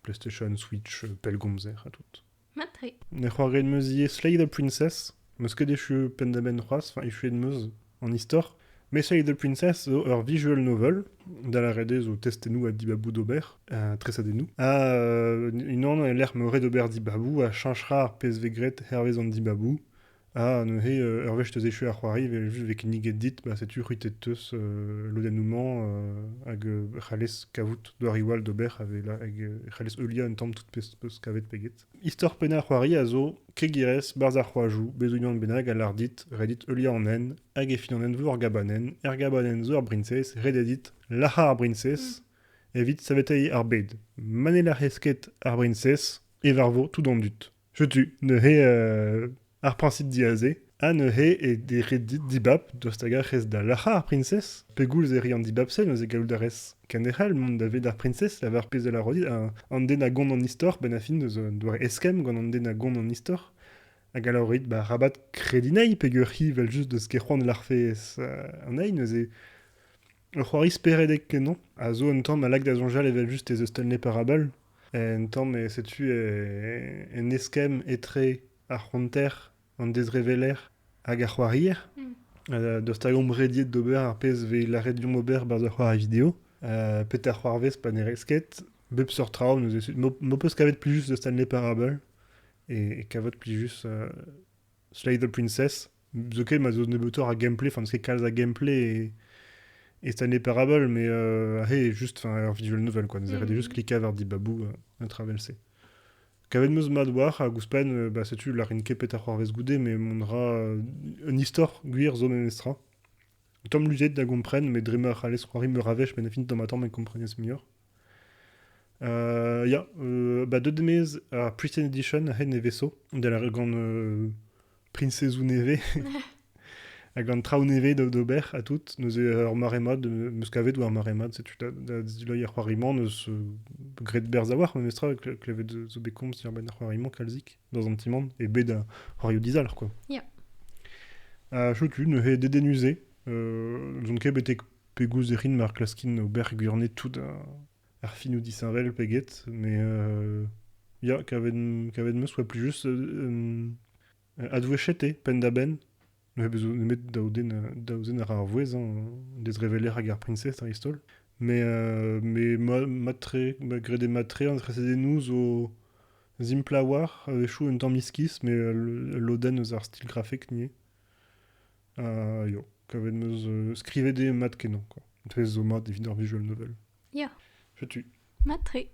PlayStation, Switch, pelgomzer a tout. Matre. Ne c'hoaret meus ie Slay the Princess, meus ket echu pendaben c'hoaz, echu meus an istor. Mais Slay the Princess zo ur visual novel, da la rede zo testennou a dibabou d'ober, tresadennou. Unan l'er me red ober dibabou, a chanchra ar pez vegret hervez an dibabou. Neuhe ur vech teus echu ar c'hoari, just vek niget dit, setu c'huitet teus lodennoumant hag c'halez kavout doar iwal d'ober hag c'halez eulia un tamm tout peus kavet peget. Istor pena ar c'hoari a zo kegirez barz ar c'hoajou, bezouian benag a lardit, redit eulia an en, hag e fin an en vo ar gabanen zo ar brincez, rededit laha ar brincez, evit savetei ar bed. Manel ar hesket ar brincez, e varvo tout an dut. Setu, neuhe ar principe diaze, a neuhe e de redit dibab dostaga rez da laha ar princess, pegoulz e ri an dibab se neus e galou da rez kenderel mont da vet ar princess, lavar pez de la rodit, an den a gont an istor, ben a fin deus doar eskem gant an den a gont an istor, hag a laorit rabat kredinei pegur hi vel just deus ket c'hoant l'arfez an ein, neus e ur c'hoari speredek kenon, a zo un tamm a lag da zonjal evel just e The Stanley Parable, un tamm e setu en eskem etre ar c'honter an dezreveler hag ar c'hoarier. Dost a gomp rediet d'ober ar pez ve la redion ober barz ar c'hoari vidéo. Peter c'hoarvez pa ne resket. Bep sort traoù neus eus. Mo peus kavet pli just de Stanley Parable. Et kavet pli just Slay the Princess. Zo ket ma zo nebetor a gameplay, enfin ket kalz a gameplay et Stanley Parable, mais juste ar visual novel, quoi. Neus rede just klika var dibabou a travelse. Kavet meus mad war a gouspen, setu la rinke pet ar c'hoarvez goude, mais mondra un istor gwir zo menestra. Tom luzet da gompren, mais drema ar c'halez c'hoari me ravech ben a fin tamm a tamm en komprenez mior. Deud demez a Pristine Edition a hen e veso, da la gant princezou neve, a gant traoù neve d'ober a tout, neus ur maremad, meus kavet ou ar maremad, setu da ziloi ar c'hoarimant, neus gret berz a war, menestra, klevet zo bekomz ar ben ar c'hoarimant kalzik, dans an timand, e bet a c'hoarioù dizalr, quoi. Ya. Choutu, neuhe dedenuze, zon ket betek pegouz e rin mar klaskin ober gwirnet tout ar fin ou disinvel peget, mais kavet meus oa pli just advouechete pen da ben, neuhe bezo nemet daouzen ar vouez, des reveler hag ar princess ar istol. Mais matre, grede matre, an tresedennou zo zimpla war, chou un tamm iskis, mais loden eus ar stil grafik nie. Kavet meus skrivede mat kenan, quoi. Trez zo mat evit ar visual novel. Ya. Setu. Matre.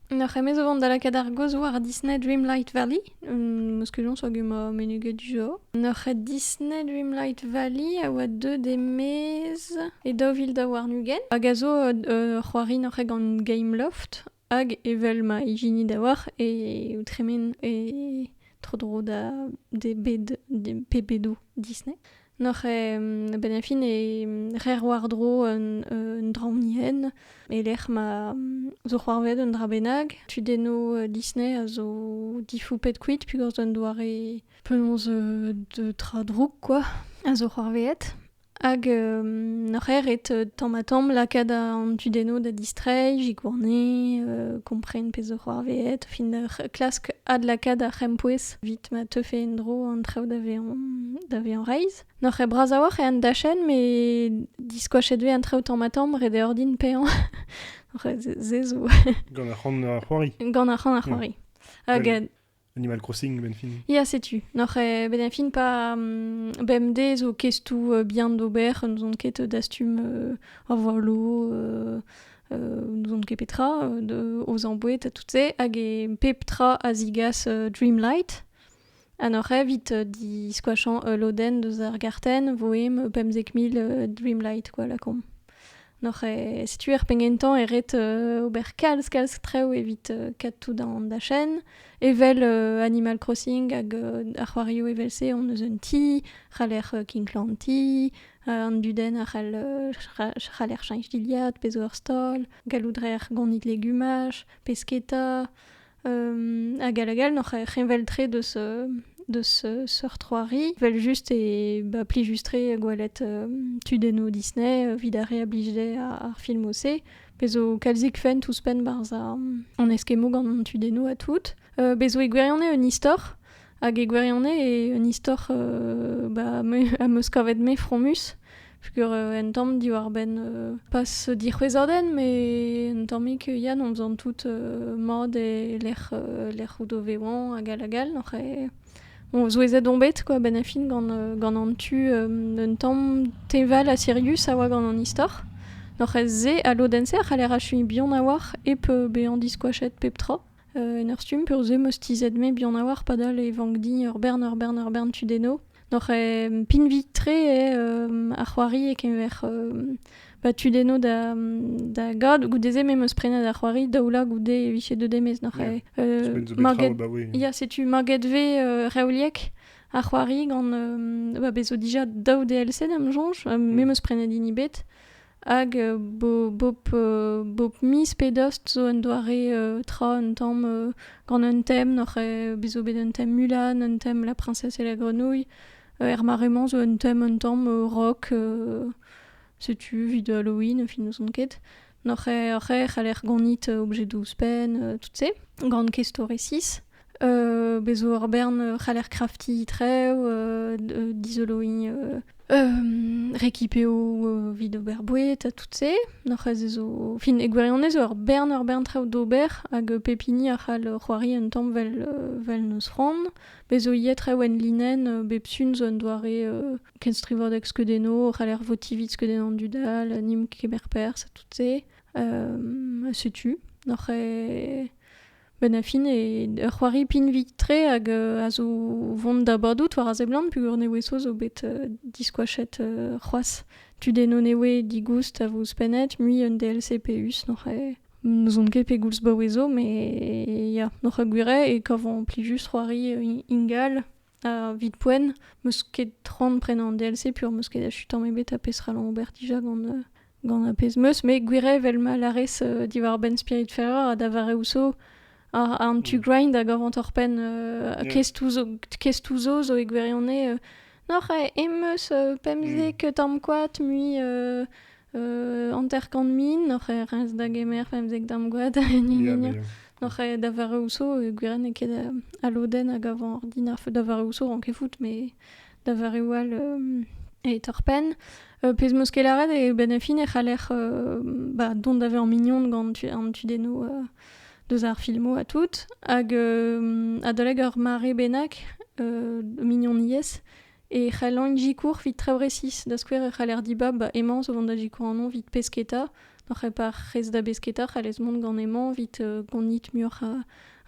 N'oc'h emez o vont da lakad ar gozo ar Disney Dreamlight Valley, meus ket so hag ema menuget du zo. N'oc'h Disney Dreamlight Valley a oa 2 demez e daouvil da war nugen. Hag a zo c'hoari n'oc'h gant Gameloft, hag evel ma ijini da war e outremen e tro da de bed de pebedou Disney. N'oc'h benafin e rer war dro un draounien e lec'h ma zo c'hoarvet un dra benag. Tudeno Disney a zo difoupet kuit pugor un doare penaos de tra droug quoi a zo c'hoarvet. Hag n'oc'h et tamm lakad an tudeno da distreiñ, jikourne, kompren pe zo c'hoarvet, fin klask ad lakad a c'hempouez, vit ma teufe en dro an traoù da vean reiz. N'oc'h braz a war an dachen, me diskoachet ve an traoù tamm red e ordin pean. N'oc'h zezo. Gant ar c'hant ar c'hoari. Gant ar c'hant ar c'hoari. Hag Animal Crossing, ben fin. Ya, setu. N'oc'h ben fin pa BMD zo kestou bien d'ober, nous on ket d'astum avalo, nous on ket petra, aux embouet, tout se, hag e peptra a zigas Dreamlight. N'oc'h vite di squashant loden deus ar garten, voem pemzek mil Dreamlight, quoi, la com. N'oc'h setu pengentan eret ober kalz treo evit kat tout an da chen. Evel Animal Crossing hag ar c'hoario evel se on eus un ti, c'haller Kingland ti, an duden a c'haller chanj diliad, pezo ur stol, galoudre ar gannit legumaj, pesketa, hag alagal n'oc'h c'henvel tre deus ur troari. Vel just e pli justre gwalet tudeno Disney, vidare a blijde ar film ose. Pezo kalzik fen tous pen barz an eskemo gant an tudeno a tout. Bezo e gwerione un istor, hag e gwerione e un istor a meus kavet me fromus, pugur en tamm di war ben pas di c'hwezordenn, me en tammik yann on zan tout mod e l'er oudo veoan hag alagal, n'oc'h on zouezet dombet, quoi, ben a fin gant an tu un tamm teval a Sirius a oa gant an istor. N'oc'h ze a lodense a c'haller a chui bion a war ep bean diskoachet pep tra. En ur stum pur ze meus tizet me bion a war padal e vangdi ur bern tudeno. N'oc'h pin vitre a c'hoari e kenver tudeno da gad goudeze me meus prenet a c'hoari daoula goude e viche de demez. N'oc'h ya setu marget ve reoliek a c'hoari gant bezo dija daou DLC d'am jonj, me meus prenet inibet. Hag bop mis pedost zo un doare tra un tamm gant un tem, n'oc'h bezo bet un tem Mulan, un tem La Princesse et la Grenouille, maremañ zo un tamm rock, setu vid Halloween, fin nous on ket. N'oc'h c'haller gannit objet douzpen, tout se, gant kestor e 6. Bezo ur bern c'haller crafty treo, dizoloing rekipeo vid ober bouet a tout se. N'oc'h zo fin e gwerione zo ur bern treo d'ober hag pepini a c'hall c'hoari un tamm vel neus ran. Bezo iet treo en linen bepsun zo un doare kenstrivod skeudenno, c'haller votivit skeudenno an dudal, nim kemer pers a tout se. Setu. N'oc'h ben a fin ur c'hoari pin vitre hag a zo vont da badout war a zeblant pugur ne weso zo bet diskoachet c'hoaz tudeno newe digoust a vouz penet mui un DLC peus n'oc'h nous on ket pe goulz ba wezo me ya n'oc'h gwire e kavan pli just c'hoari ingal a vid poen meus ket 30 prenañ an DLC pur meus ket a chutan me bet a pesra lan ober dija gant a pez meus me gwire vel ma lares diwar ben Spiritfarer a da vare ouso an tu grind hag avant ur pen kestouzo zo e gwerione n'oc'h emeus pemzek tamm koad mui anterkant min, n'oc'h rez da gemer pemzek tamm koad n'oc'h da vare ouso gweren e ket a loden hag avant ordin ar feu da vare ouso ran ket fout me da vare oual et ur pen. Pez meus ket lâret e ben a fin e c'haller dont da vean mignon gant an tudeno deus ar filmo a tout, hag a daleg ur mare bennak, mignon niez, Et c'hallan jikour vit trevresis, da skouer c'haller diba, ba emañ zo vant da jikour an vit pesketa, n'oc'h e par rez da besketa, c'halez mont gant emañ vit gant nit mur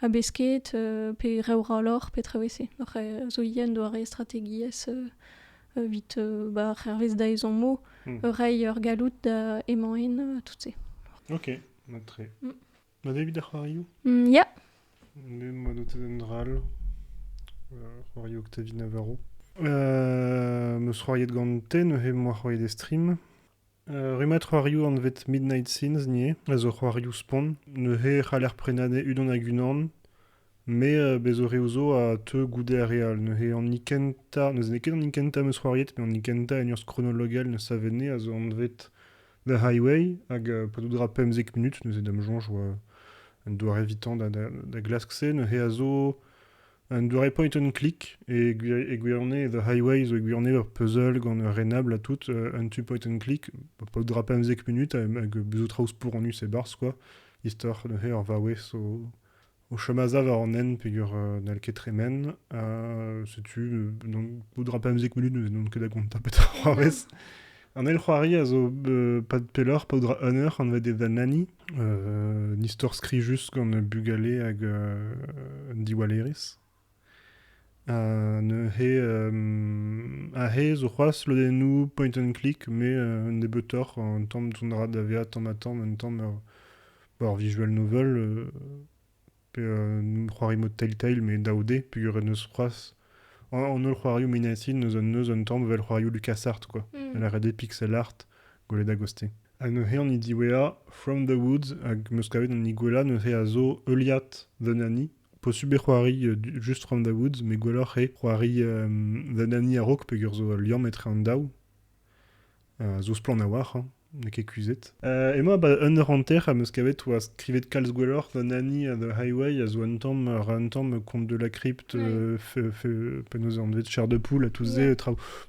a besket, pe reura lor, pe trevese. N'oc'h zo yen do are strategiez vit ba c'hervez da ezon mo, rei ur galout da emañ en, tout se. Ok, ma tre. Ma David a c'hoarioù Ya. Ne ma notet en dral. C'hoarioù Octavie Navarro. Meus c'hoariet gant te, ne he moa c'hoariet e stream. Rumat c'hoarioù an vet Midnight Sins nie, a zo c'hoarioù spon. Ne he c'haller prenane udon hag unan, me bezo reouzo a te goude a real. Ne he an nikenta, ne zene ket an nikenta meus c'hoariet, me an nikenta en urs chronologal ne savene a zo an vet The Highway, hag padoudra pemzek minut, ne zedem jonj oa un doare evitant da glaskse, ne he a zo un doare point and click, e gwirne The Highway zo gwirne ur puzzle gant renable a tout, un tu point and click, padoudra pemzek minut, hag bezo traouz pour an us e bars, quoi, histoire ne he ur vaouez o chamaza war an en pegur nal ketremen, setu, padoudra pemzek minut, ne zedem ket da gonta petra c'hoarez. An el c'hoari a zo pad pelor, paoudra honor an vet da nani, nistor skrijus gant bugale hag diwaleris. Ne he a he zo c'hoaz lodennoù point and click, me un debutor an tamm dondra da veat tamm a tamm, un tamm ur visual novel, pe c'hoari mod Telltale, me daoude, pegur en eus c'hoaz. An ol c'hoarioù Minasin neus un tamm vel c'hoarioù LucasArts, quoi. La rede pixel art, gole da goste. Ha ne he an idiwea From the Woods, hag meus kavet an igwela ne he a zo Euliat The Nanny, posub e c'hoari just From the Woods, me gwelloc'h e c'hoari The Nanny a rok pegur zo liam etre an daou, zo splan a war, ne ket kuzet. E moi, un ur anter a meus kavet oa skrivet kalz gwelloc'h The Nanny a The Highway a zo un tamm Conte de la Crypte, penaos an vet chair de poule a touze,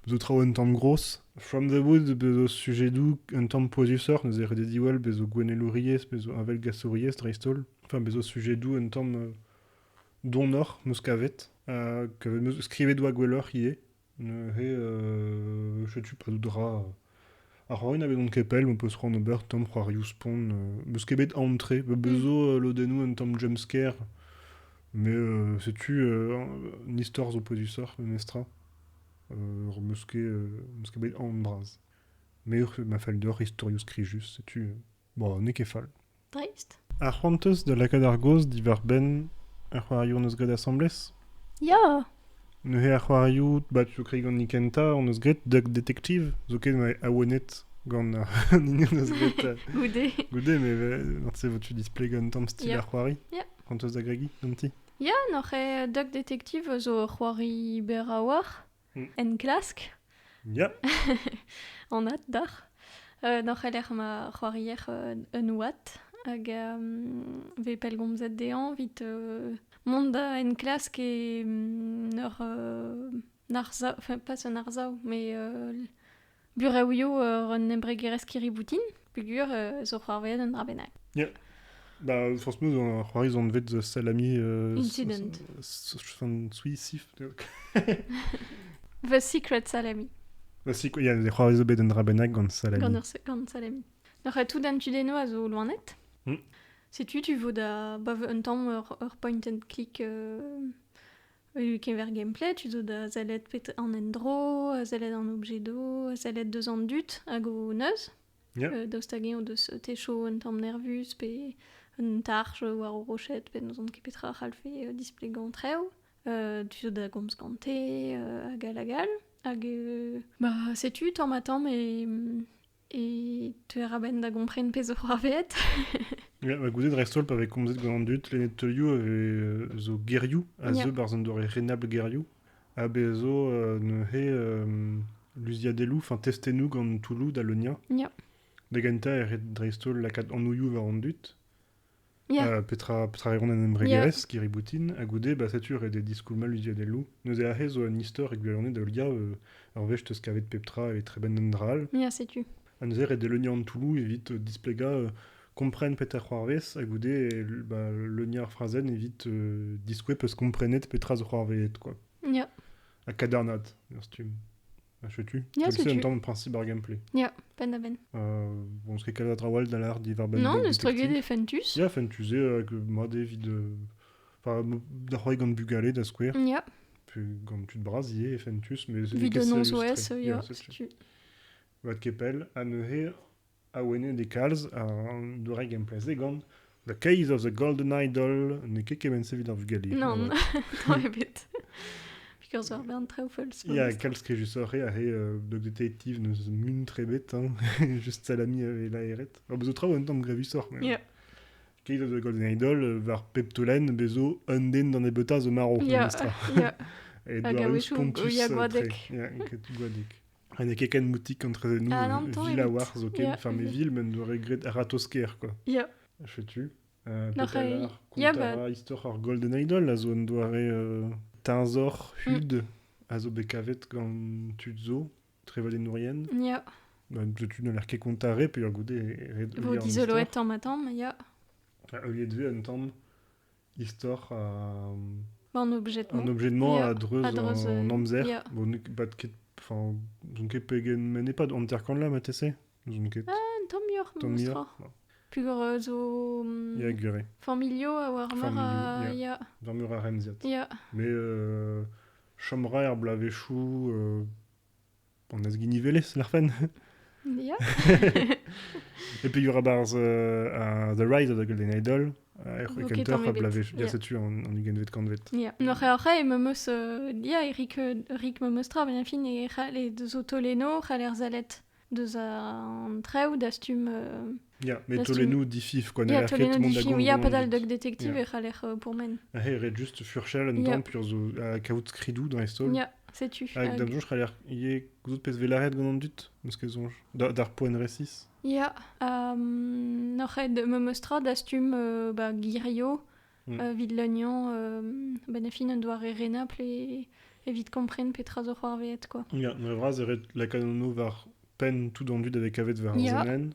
zo trao un tamm gros. From the Wood, bezo sujedou un tamm poizusor, neuze rede diwall bezo gwenelouriez, bezo avel gasouriez, dreistol. Enfin, bezo sujedou un tamm donor meus kavet, kavet meus skrivet doa gwelloc'h ie, ne he, setu padoudra... Ar c'hoari na bet on kepel, on peus c'hoant ober tamm c'hoarioù spon, meus ket bet antre, bezo lodennoù un tamm jumpscare, me setu un istor zo poizusor, un estra. Meus ket bet an braz. Me ma fall d'or historius skrijus, setu... Bon, ne ket fall. Dreist. Ar c'hoanteus da lakad ar goz divar ben ar c'hoarioù an eus gret assemblez. Ya. Ne he ar c'hoarioù, tu kreiz gant nikenta an eus gret Duck Detective, zo ket ma aonet gant nini an eus gret... Goude. Goude, me n'artse votu display gant tamm stil ar c'hoari. Ya. C'hoanteus da gregi, ganti. Ya, n'oc'h e Duck Detective zo c'hoari ber a war, en klask, Ya. an at dar. N'oc'h e lec'h ma c'hoarier un oat, hag ve pellgomzet dean, vit mont da en klask e ur narzao, enfin pas un narzao, mais bureoù un embregerez kiriboutin, pegur zo c'hoarveet un drabenag. Ya. Franchement, ar c'hoari zon vet The Salami... Incident. Suicif. The Secret Salami. Ya, de c'hoari zo bet un drabenag gant Salami. Gant Salami. N'oc'h e tout d'an tudeno a zo loanet. Setu tu vo da un tamm ur point and click kever gameplay, tu zo da zalet pet an endro, zalet an objedo, zalet deus an dut hag o neuz. Daoust hag eo deus techo un tamm nervus pe un tarch war o rochet pe neus an ket petra c'halfe display gant treo. Tu zo da gomz gante hag a lagal. Hag setu tamm a tamm e tu er ben da gompren pe zo c'hoarveet. Ya, goude dreistol pa vek komzet gant an dut, lennet teuioù zo gerioù, a zo bar zon doare renable gerioù. A bezo ne he luziadelou, fin testennoù gant touloù da leunia. Ya. Da ganta e red dreistol lakad anouioù war an dut. Ya. Petra reron an embregerez, kiriboutin, a goude, setu red e diskoulma luziadelou. Neuze a he zo an istor e gwellone da lia ur vech teus kavet peptra e treben an dral. Ya, setu. A neuze red e leunia an touloù evit displega kompren petra c'hoarvez, a goude leunia ar frazen evit diskouez peus komprenet petra zo c'hoarveet, quoi. Ya. a kadernat, erstum. Achètes-tu? Ja, Je le sais, c'est-tu. en temps de principe ar gameplay. Ja, ben da ben. Bon, ce qui est kalatra wal d'alar divar ben Non, deg neus trege détective. des fentus. Ja, fentuse, moi, des vides... Enfin, da c'hoari gant bugale da square. Ja, Puis gant tu de brasier et fentus, mais c'est vid des an questions OS, illustrées. ja, c'est c'est-tu. Wat kepel, a neuhe a wene de kalz a dore gameplay gant The Case of the Golden Idol ne ket kemense vid ar bugale. Non, non, ebet. Pikor zo ar bern treufel, Ja, kalz krejusore a he dog detective neus mun trebet, hein. Just salami e la eret. Ar bezo traoù un tamm grevisor. Ja, Case of the Golden Idol var peptolen bezo unden dan e beutaz o maro. ja, ja. Et Hag a doa wechou, pontus ya tre. gwadek. Ja, ket gwadek. En e keken moutik entre nous, Ah, non, tant villa evit. war zo ken, Ja. enfin mes villes, men doa regret aratosker, quoi. Ja, Fais-tu Non, Petalar, ja, kontara, histoire ar Golden Idol, a zo an doare tinzor, hud, a zo bekavet gant tuzo, treval nourien. ja. Tu ne l'air ket kontare, pe ur goude Vo dizoloet tamm a tamm, ja. Euliet dve un tamm, histoire a... Ba an objet Un non. objet de moi Ja, à Dreuz a Dreuz, en Amzer. ja. Bon, bat ket, enfin, zon ket pegen mene pas an terkan là, ma tese. Zon ket An tamm mior, ton monstra. mire. Pugor zo... Ya gure. Familio a war mar a... Familio, Ja, Varmur a remziat. ja. Mais chomra er blavechou an az giniveles l'arfen. Ja. Et puis il y aura barz The Rise of the Golden Idol. Ok, Eken tant tor me a bet. blavech. Ja. Ya setu an ugenvet kanvet. Ja. Noch e me meus... Ja, Erik me meustra ben fin e c'hale deus o toleno, c'hale ar zalet deus an treu dastum... Ya, mais Là, tolenou difif, quoi. Ja, N'er ket toleno mont da difin, gont ja, gont padal dit. dog detektiv Ja. e c'hale pour men. Ret just furchel un Ja. tamm pur zo a kaout skridou dans estol. Ja, setu. Avec dam zonj c'haller ie gouzout pez velaret gant an dut, eus ket zonj. D'ar poen resis. Ja, noch me meustra dastum girio, vid l'oignon, ben a fin an doar e renapl e vid kompren petra zo c'hoar veet, quoi. Ya, ne vraz eret la kanono var pen tout an dut avec avet ver ar Ja. zenen.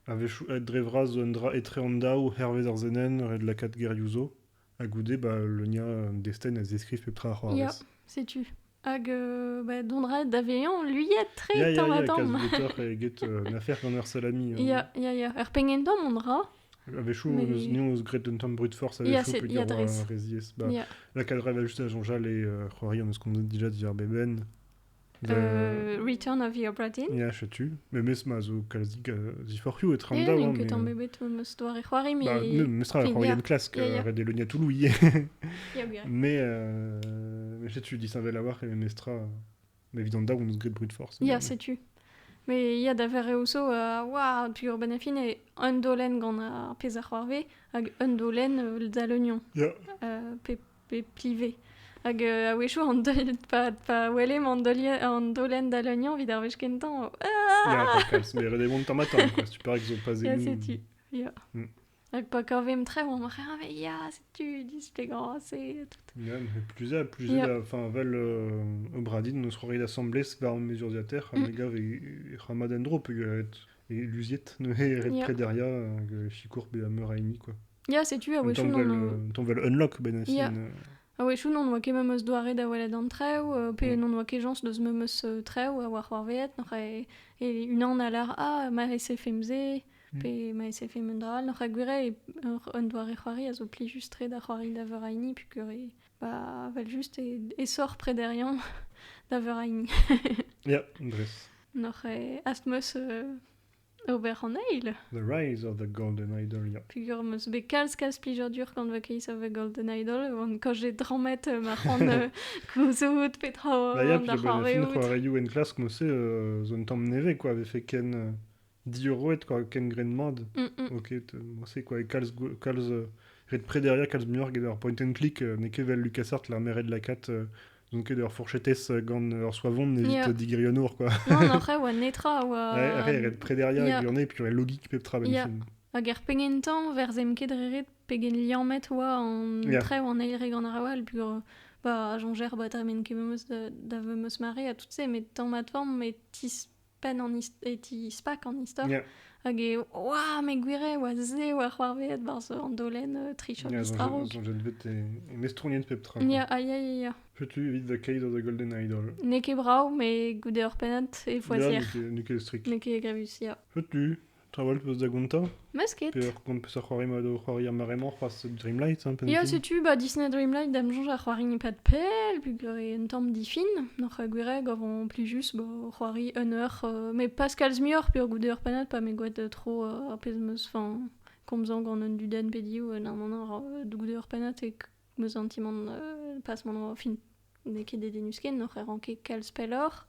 Avechou et drevraz zo un dra etre an daou hervez ar zenen ret la kat geriouzo. A goude, le nia desten az eskrif petra ar c'hoarvez. Ja. Setu. Hag dondra d'aveillon, luiet tre Ya, tamm a kaz tamm. betor e get n'affaire gant ur salami. Ja. Ur pengen tamm on dra. Avechou, Mais- neus gret un tamm brut force Ya, avechou, c'est- pe ya, dir drez. reziez. Ja. La cadre va juste à Jean-Jal et Rory, on est ce qu'on a déjà dit à Beben. Return of the Obra Dinn. Ja, setu. Mais mes ma zo kalzik zi for you et Ja, randa, nin ket an bebet meus doar e c'hoari, Bah, me mestra fin, Rory ya. en classe, Ya. red de lonia tout louis. Ja, gare. Mais setu, dis saint avoir et mestra, mais vidanda, on nous gré de brut force. Ja, setu. Me ya da ver eo so, waouh, pur ben a fin e un dolen gant ar pez ar c'hoarve, hag un dolen da l'oignon, Ya, pe plive. Hag a wechou an dolen, pa welem an dolen da l'oignon, vid ar vech kentan, ya, kals, mais red e mont tamatan, quoi. Si tu parais qu'ils ont pas ya, zénou. setu. Ja. Mm. Hag pa kavem tre, on m'a dit, ya, setu, displegan, c'est tout. Ya, mais plus Ya. enfin, vel Obradin, nous serons d'assemblée, var en mesure de terre, Mm. mega et Ramadendro, peut et Lusiet, ne red Ya. près derrière, Chicour, be Muraini, quoi. Ya, setu, a wechou non... Ton vel unlock, ben Ya. A wechou non oa ket meus doare da welet an treu, pe non oa ket jans deus meus treu a war c'hoarveet, noch e unan a lar, ma ese femze, pe ma ese fem un dral, noch a gwere un doare c'hoari a zo pli just tre da c'hoari da veraini, pu gure, vel just e sor pre derrian da veraini. Ja, dres. Noch ast meus ober an eil, The Rise of the Golden Idol, ya. pu gure meus be kalz plijer dur gant va keiz of the Golden Idol, on kojet dramet ma c'hant gouzout petra Bah, ya, da puis ben fin c'hoarveout. c'hoareioù en classe, comme c'est, zone tamm neve, quoi, avait fait ken 10 €, quoi, ken grenmad. Ok, moi c'est quoi, et kalz, red près derrière, kalz miorg, et leur point and click, neke vel LucasArts, la mère de la cat, donc leur fourchettes gant leur soivon, Ya. n'évite digrionour, quoi. Non, après, oa netra, oa... Ouais, red près derrière, ya. gurné, puis logique, peptra, ben Ya. fin. Hag ar pengen tan, verzem ket reret, pegen liamet oa an Ya. tre oa an eilre gant ar awal, pu jonger bat amen ket meus da ve meus mare a tout se, met tan mat form, met tis pen et ti spak en histoire. Ya. Hag ouah, me gwire, oa ze, oa c'hoarveet barz an dolen trichot distrarok. Zon jet vet e mestrounien pep tra. Ya, ya. Peux-tu evit the case of the golden idol? Ne ket brao, me goude ur penet e foazier. Ne ket strik. Ne ket grevus, ya. Peux-tu travail peus da gonta? Meus ket. Pe gont peus ar c'hoari ma do c'hoari ar maremor c'hoaz Dreamlight, hein, Ya, setu, Disney Dreamlight dam jonj ar c'hoari nipad pel, pug en tamm difin, noc'h gwire gavon plus just, c'hoari un heure, me Pascal Zmior, pur goude ur penet, pa me gouet tro ar pez meus, fan, komzan gant un duden pediou, nan an goude ur penet, e meus an timant pas man fin, ne ket denusken, noc'h ran ket kalz pelor.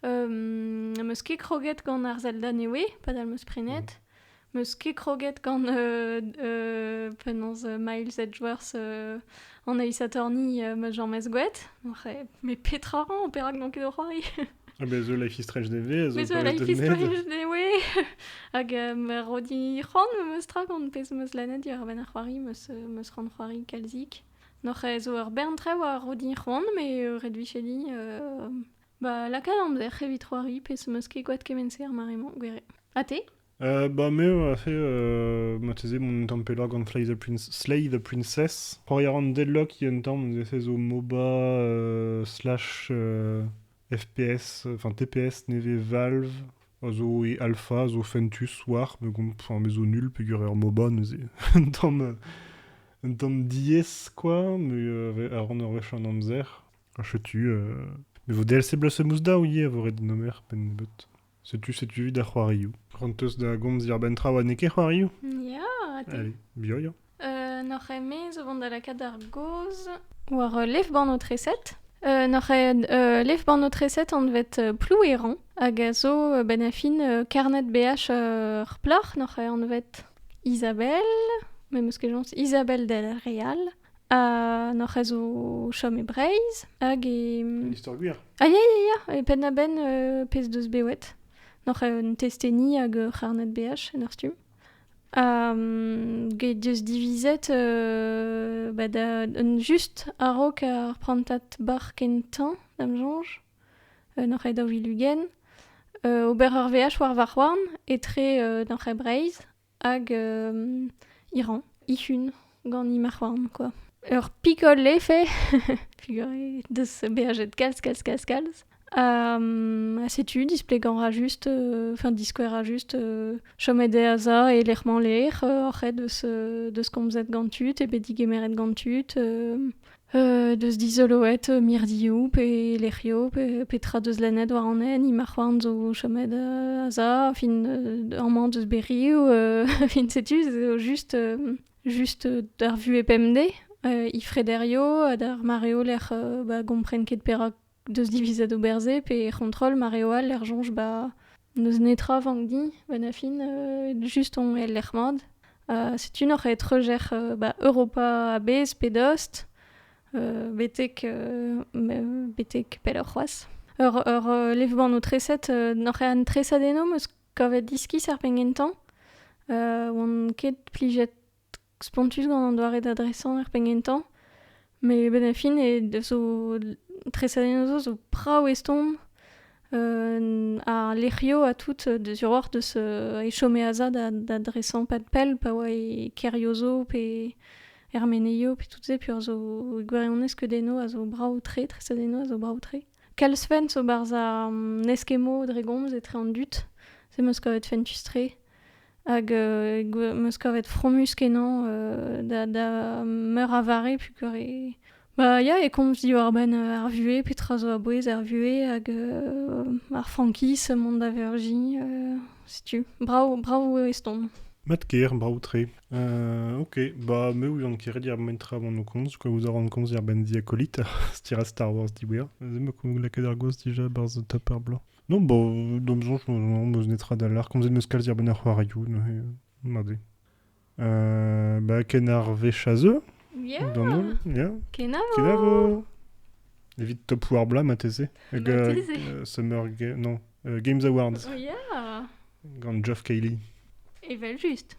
Meus ket kroget gant ar Zelda newe, pa dal meus prenet. Meus ket kroget gant penans Miles Edgeworth an Ace Attorney meus Jean mes gouet. Me petra ran, perak gant ket o c'hoari. Ah ben, The Life is Strange DV, Me zo Life is Strange newe. Hag me rodi c'hoant meus tra gant pez meus lanet ur ben ar c'hoari, meus ran c'hoari kalzik. Noc'h zo ur bern tre oa rodi c'hoant, me red vichedi... laka amzer evit c'hoari, pez meus ket gouet kemense ar maremont, gwere. A te? Me a fait ma teze mon tampela gant Slay the Princess. C'hoariaran deadlock y tamm on essaie zo MOBA slash FPS, enfin TPS neve Valve, zo e Alpha, zo Fentus war, me gont me zo nul pegur ur MOBA neuze un tamm diez quoi, me a ran ur vech an amzer. Achetu, me vo DLC blase mousda ou ye vo red nomer pen nebet. Setu vid ar c'hoarioù. Ranteus da gomz ir ben tra oa neke c'hoarioù? Ya, a te? Allez, bio. Noc'h me zo vant da lakad ar goz war lev ban o treset. Noc'h lev ban o treset an vet plou eran hag a zo ben a fin karnet BH ur plac'h noc'h an vet Isabelle, me meus ket jons Isabelle del Real, noc'h a zo chom e Breiz hag Histoire gwir. Ya, e pen a ben pez deus bewet. Noc'h un testeni hag c'harnet BH en ur stum. Get deus divizet un just a-raok ar prantat bar kentan dam jonj, noc'h e daouvi lugen, ober ar VH war varwarn, etre noc'h e Breiz hag Iran, ihun gant imarwarn, quoi. Ur pikol lefe, figure deus BH kalz. Setu display gant ra just, diskouer ra just chomet e aza e lec'hman lec'h, oc'het deus komzet gantut, e bet digemeret gantut, deus dizoloet mirdioù, pe lec'hio, pe tra deus lanet war an en, ima c'hoant zo chomet aza, fin amant deus berioù, fin setu, zo just d'ar vu e pemde, ifrederio, d'ar mareo lec'h gompren ket perak deus divizet oberze, pe kontrol mareo al l'er jonj neus netra vank di, ben a fin, just on el lec'hmad. Setu noc'h e treger Europa a bez pe dost, betek pel ur c'hoaz. Ur lev ban o treset, noc'h e an tresadeno meus kavet diskis ar pengentan, oan ket plijet spontus gant an doare d'adresan ar pengentan, me ben a fin zo tresadeno zo praou estomp, a lec'hio a tout sur war deus e chome aza d'adresan pad pel, pa oa e keriozo pe ermeneio pe tout se pur zo gwerionez ket deno a zo braou tre, tresadeno a zo braou tre. Kalz fen zo barz a neskemo dre gomz etre an dut, se meus kavet fentus tre, hag meus kavet fromus kenan da meur a vare puker e... e komz di war ben ar vue, petra zo a bouez ar vue, hag ar frankis, mont da verji, setu. Bravo eston. Mat ker, bravo tre. Ok, me ou an ket red mentra avant no komz, quoi vous a ran komz ben di akolit, stira Star Wars di wea. Zeme kou laket ar goz dija barz top ar blanc. Non, dom zonj meus netra da lar, komz meus kalz ben ar c'hoarioù, made. Ken ar vech a zeu. Ya, Kenavo. Evit top war bla ma teze. Summer Games Awards. Ya. Gant Geoff Keighley. Evel just.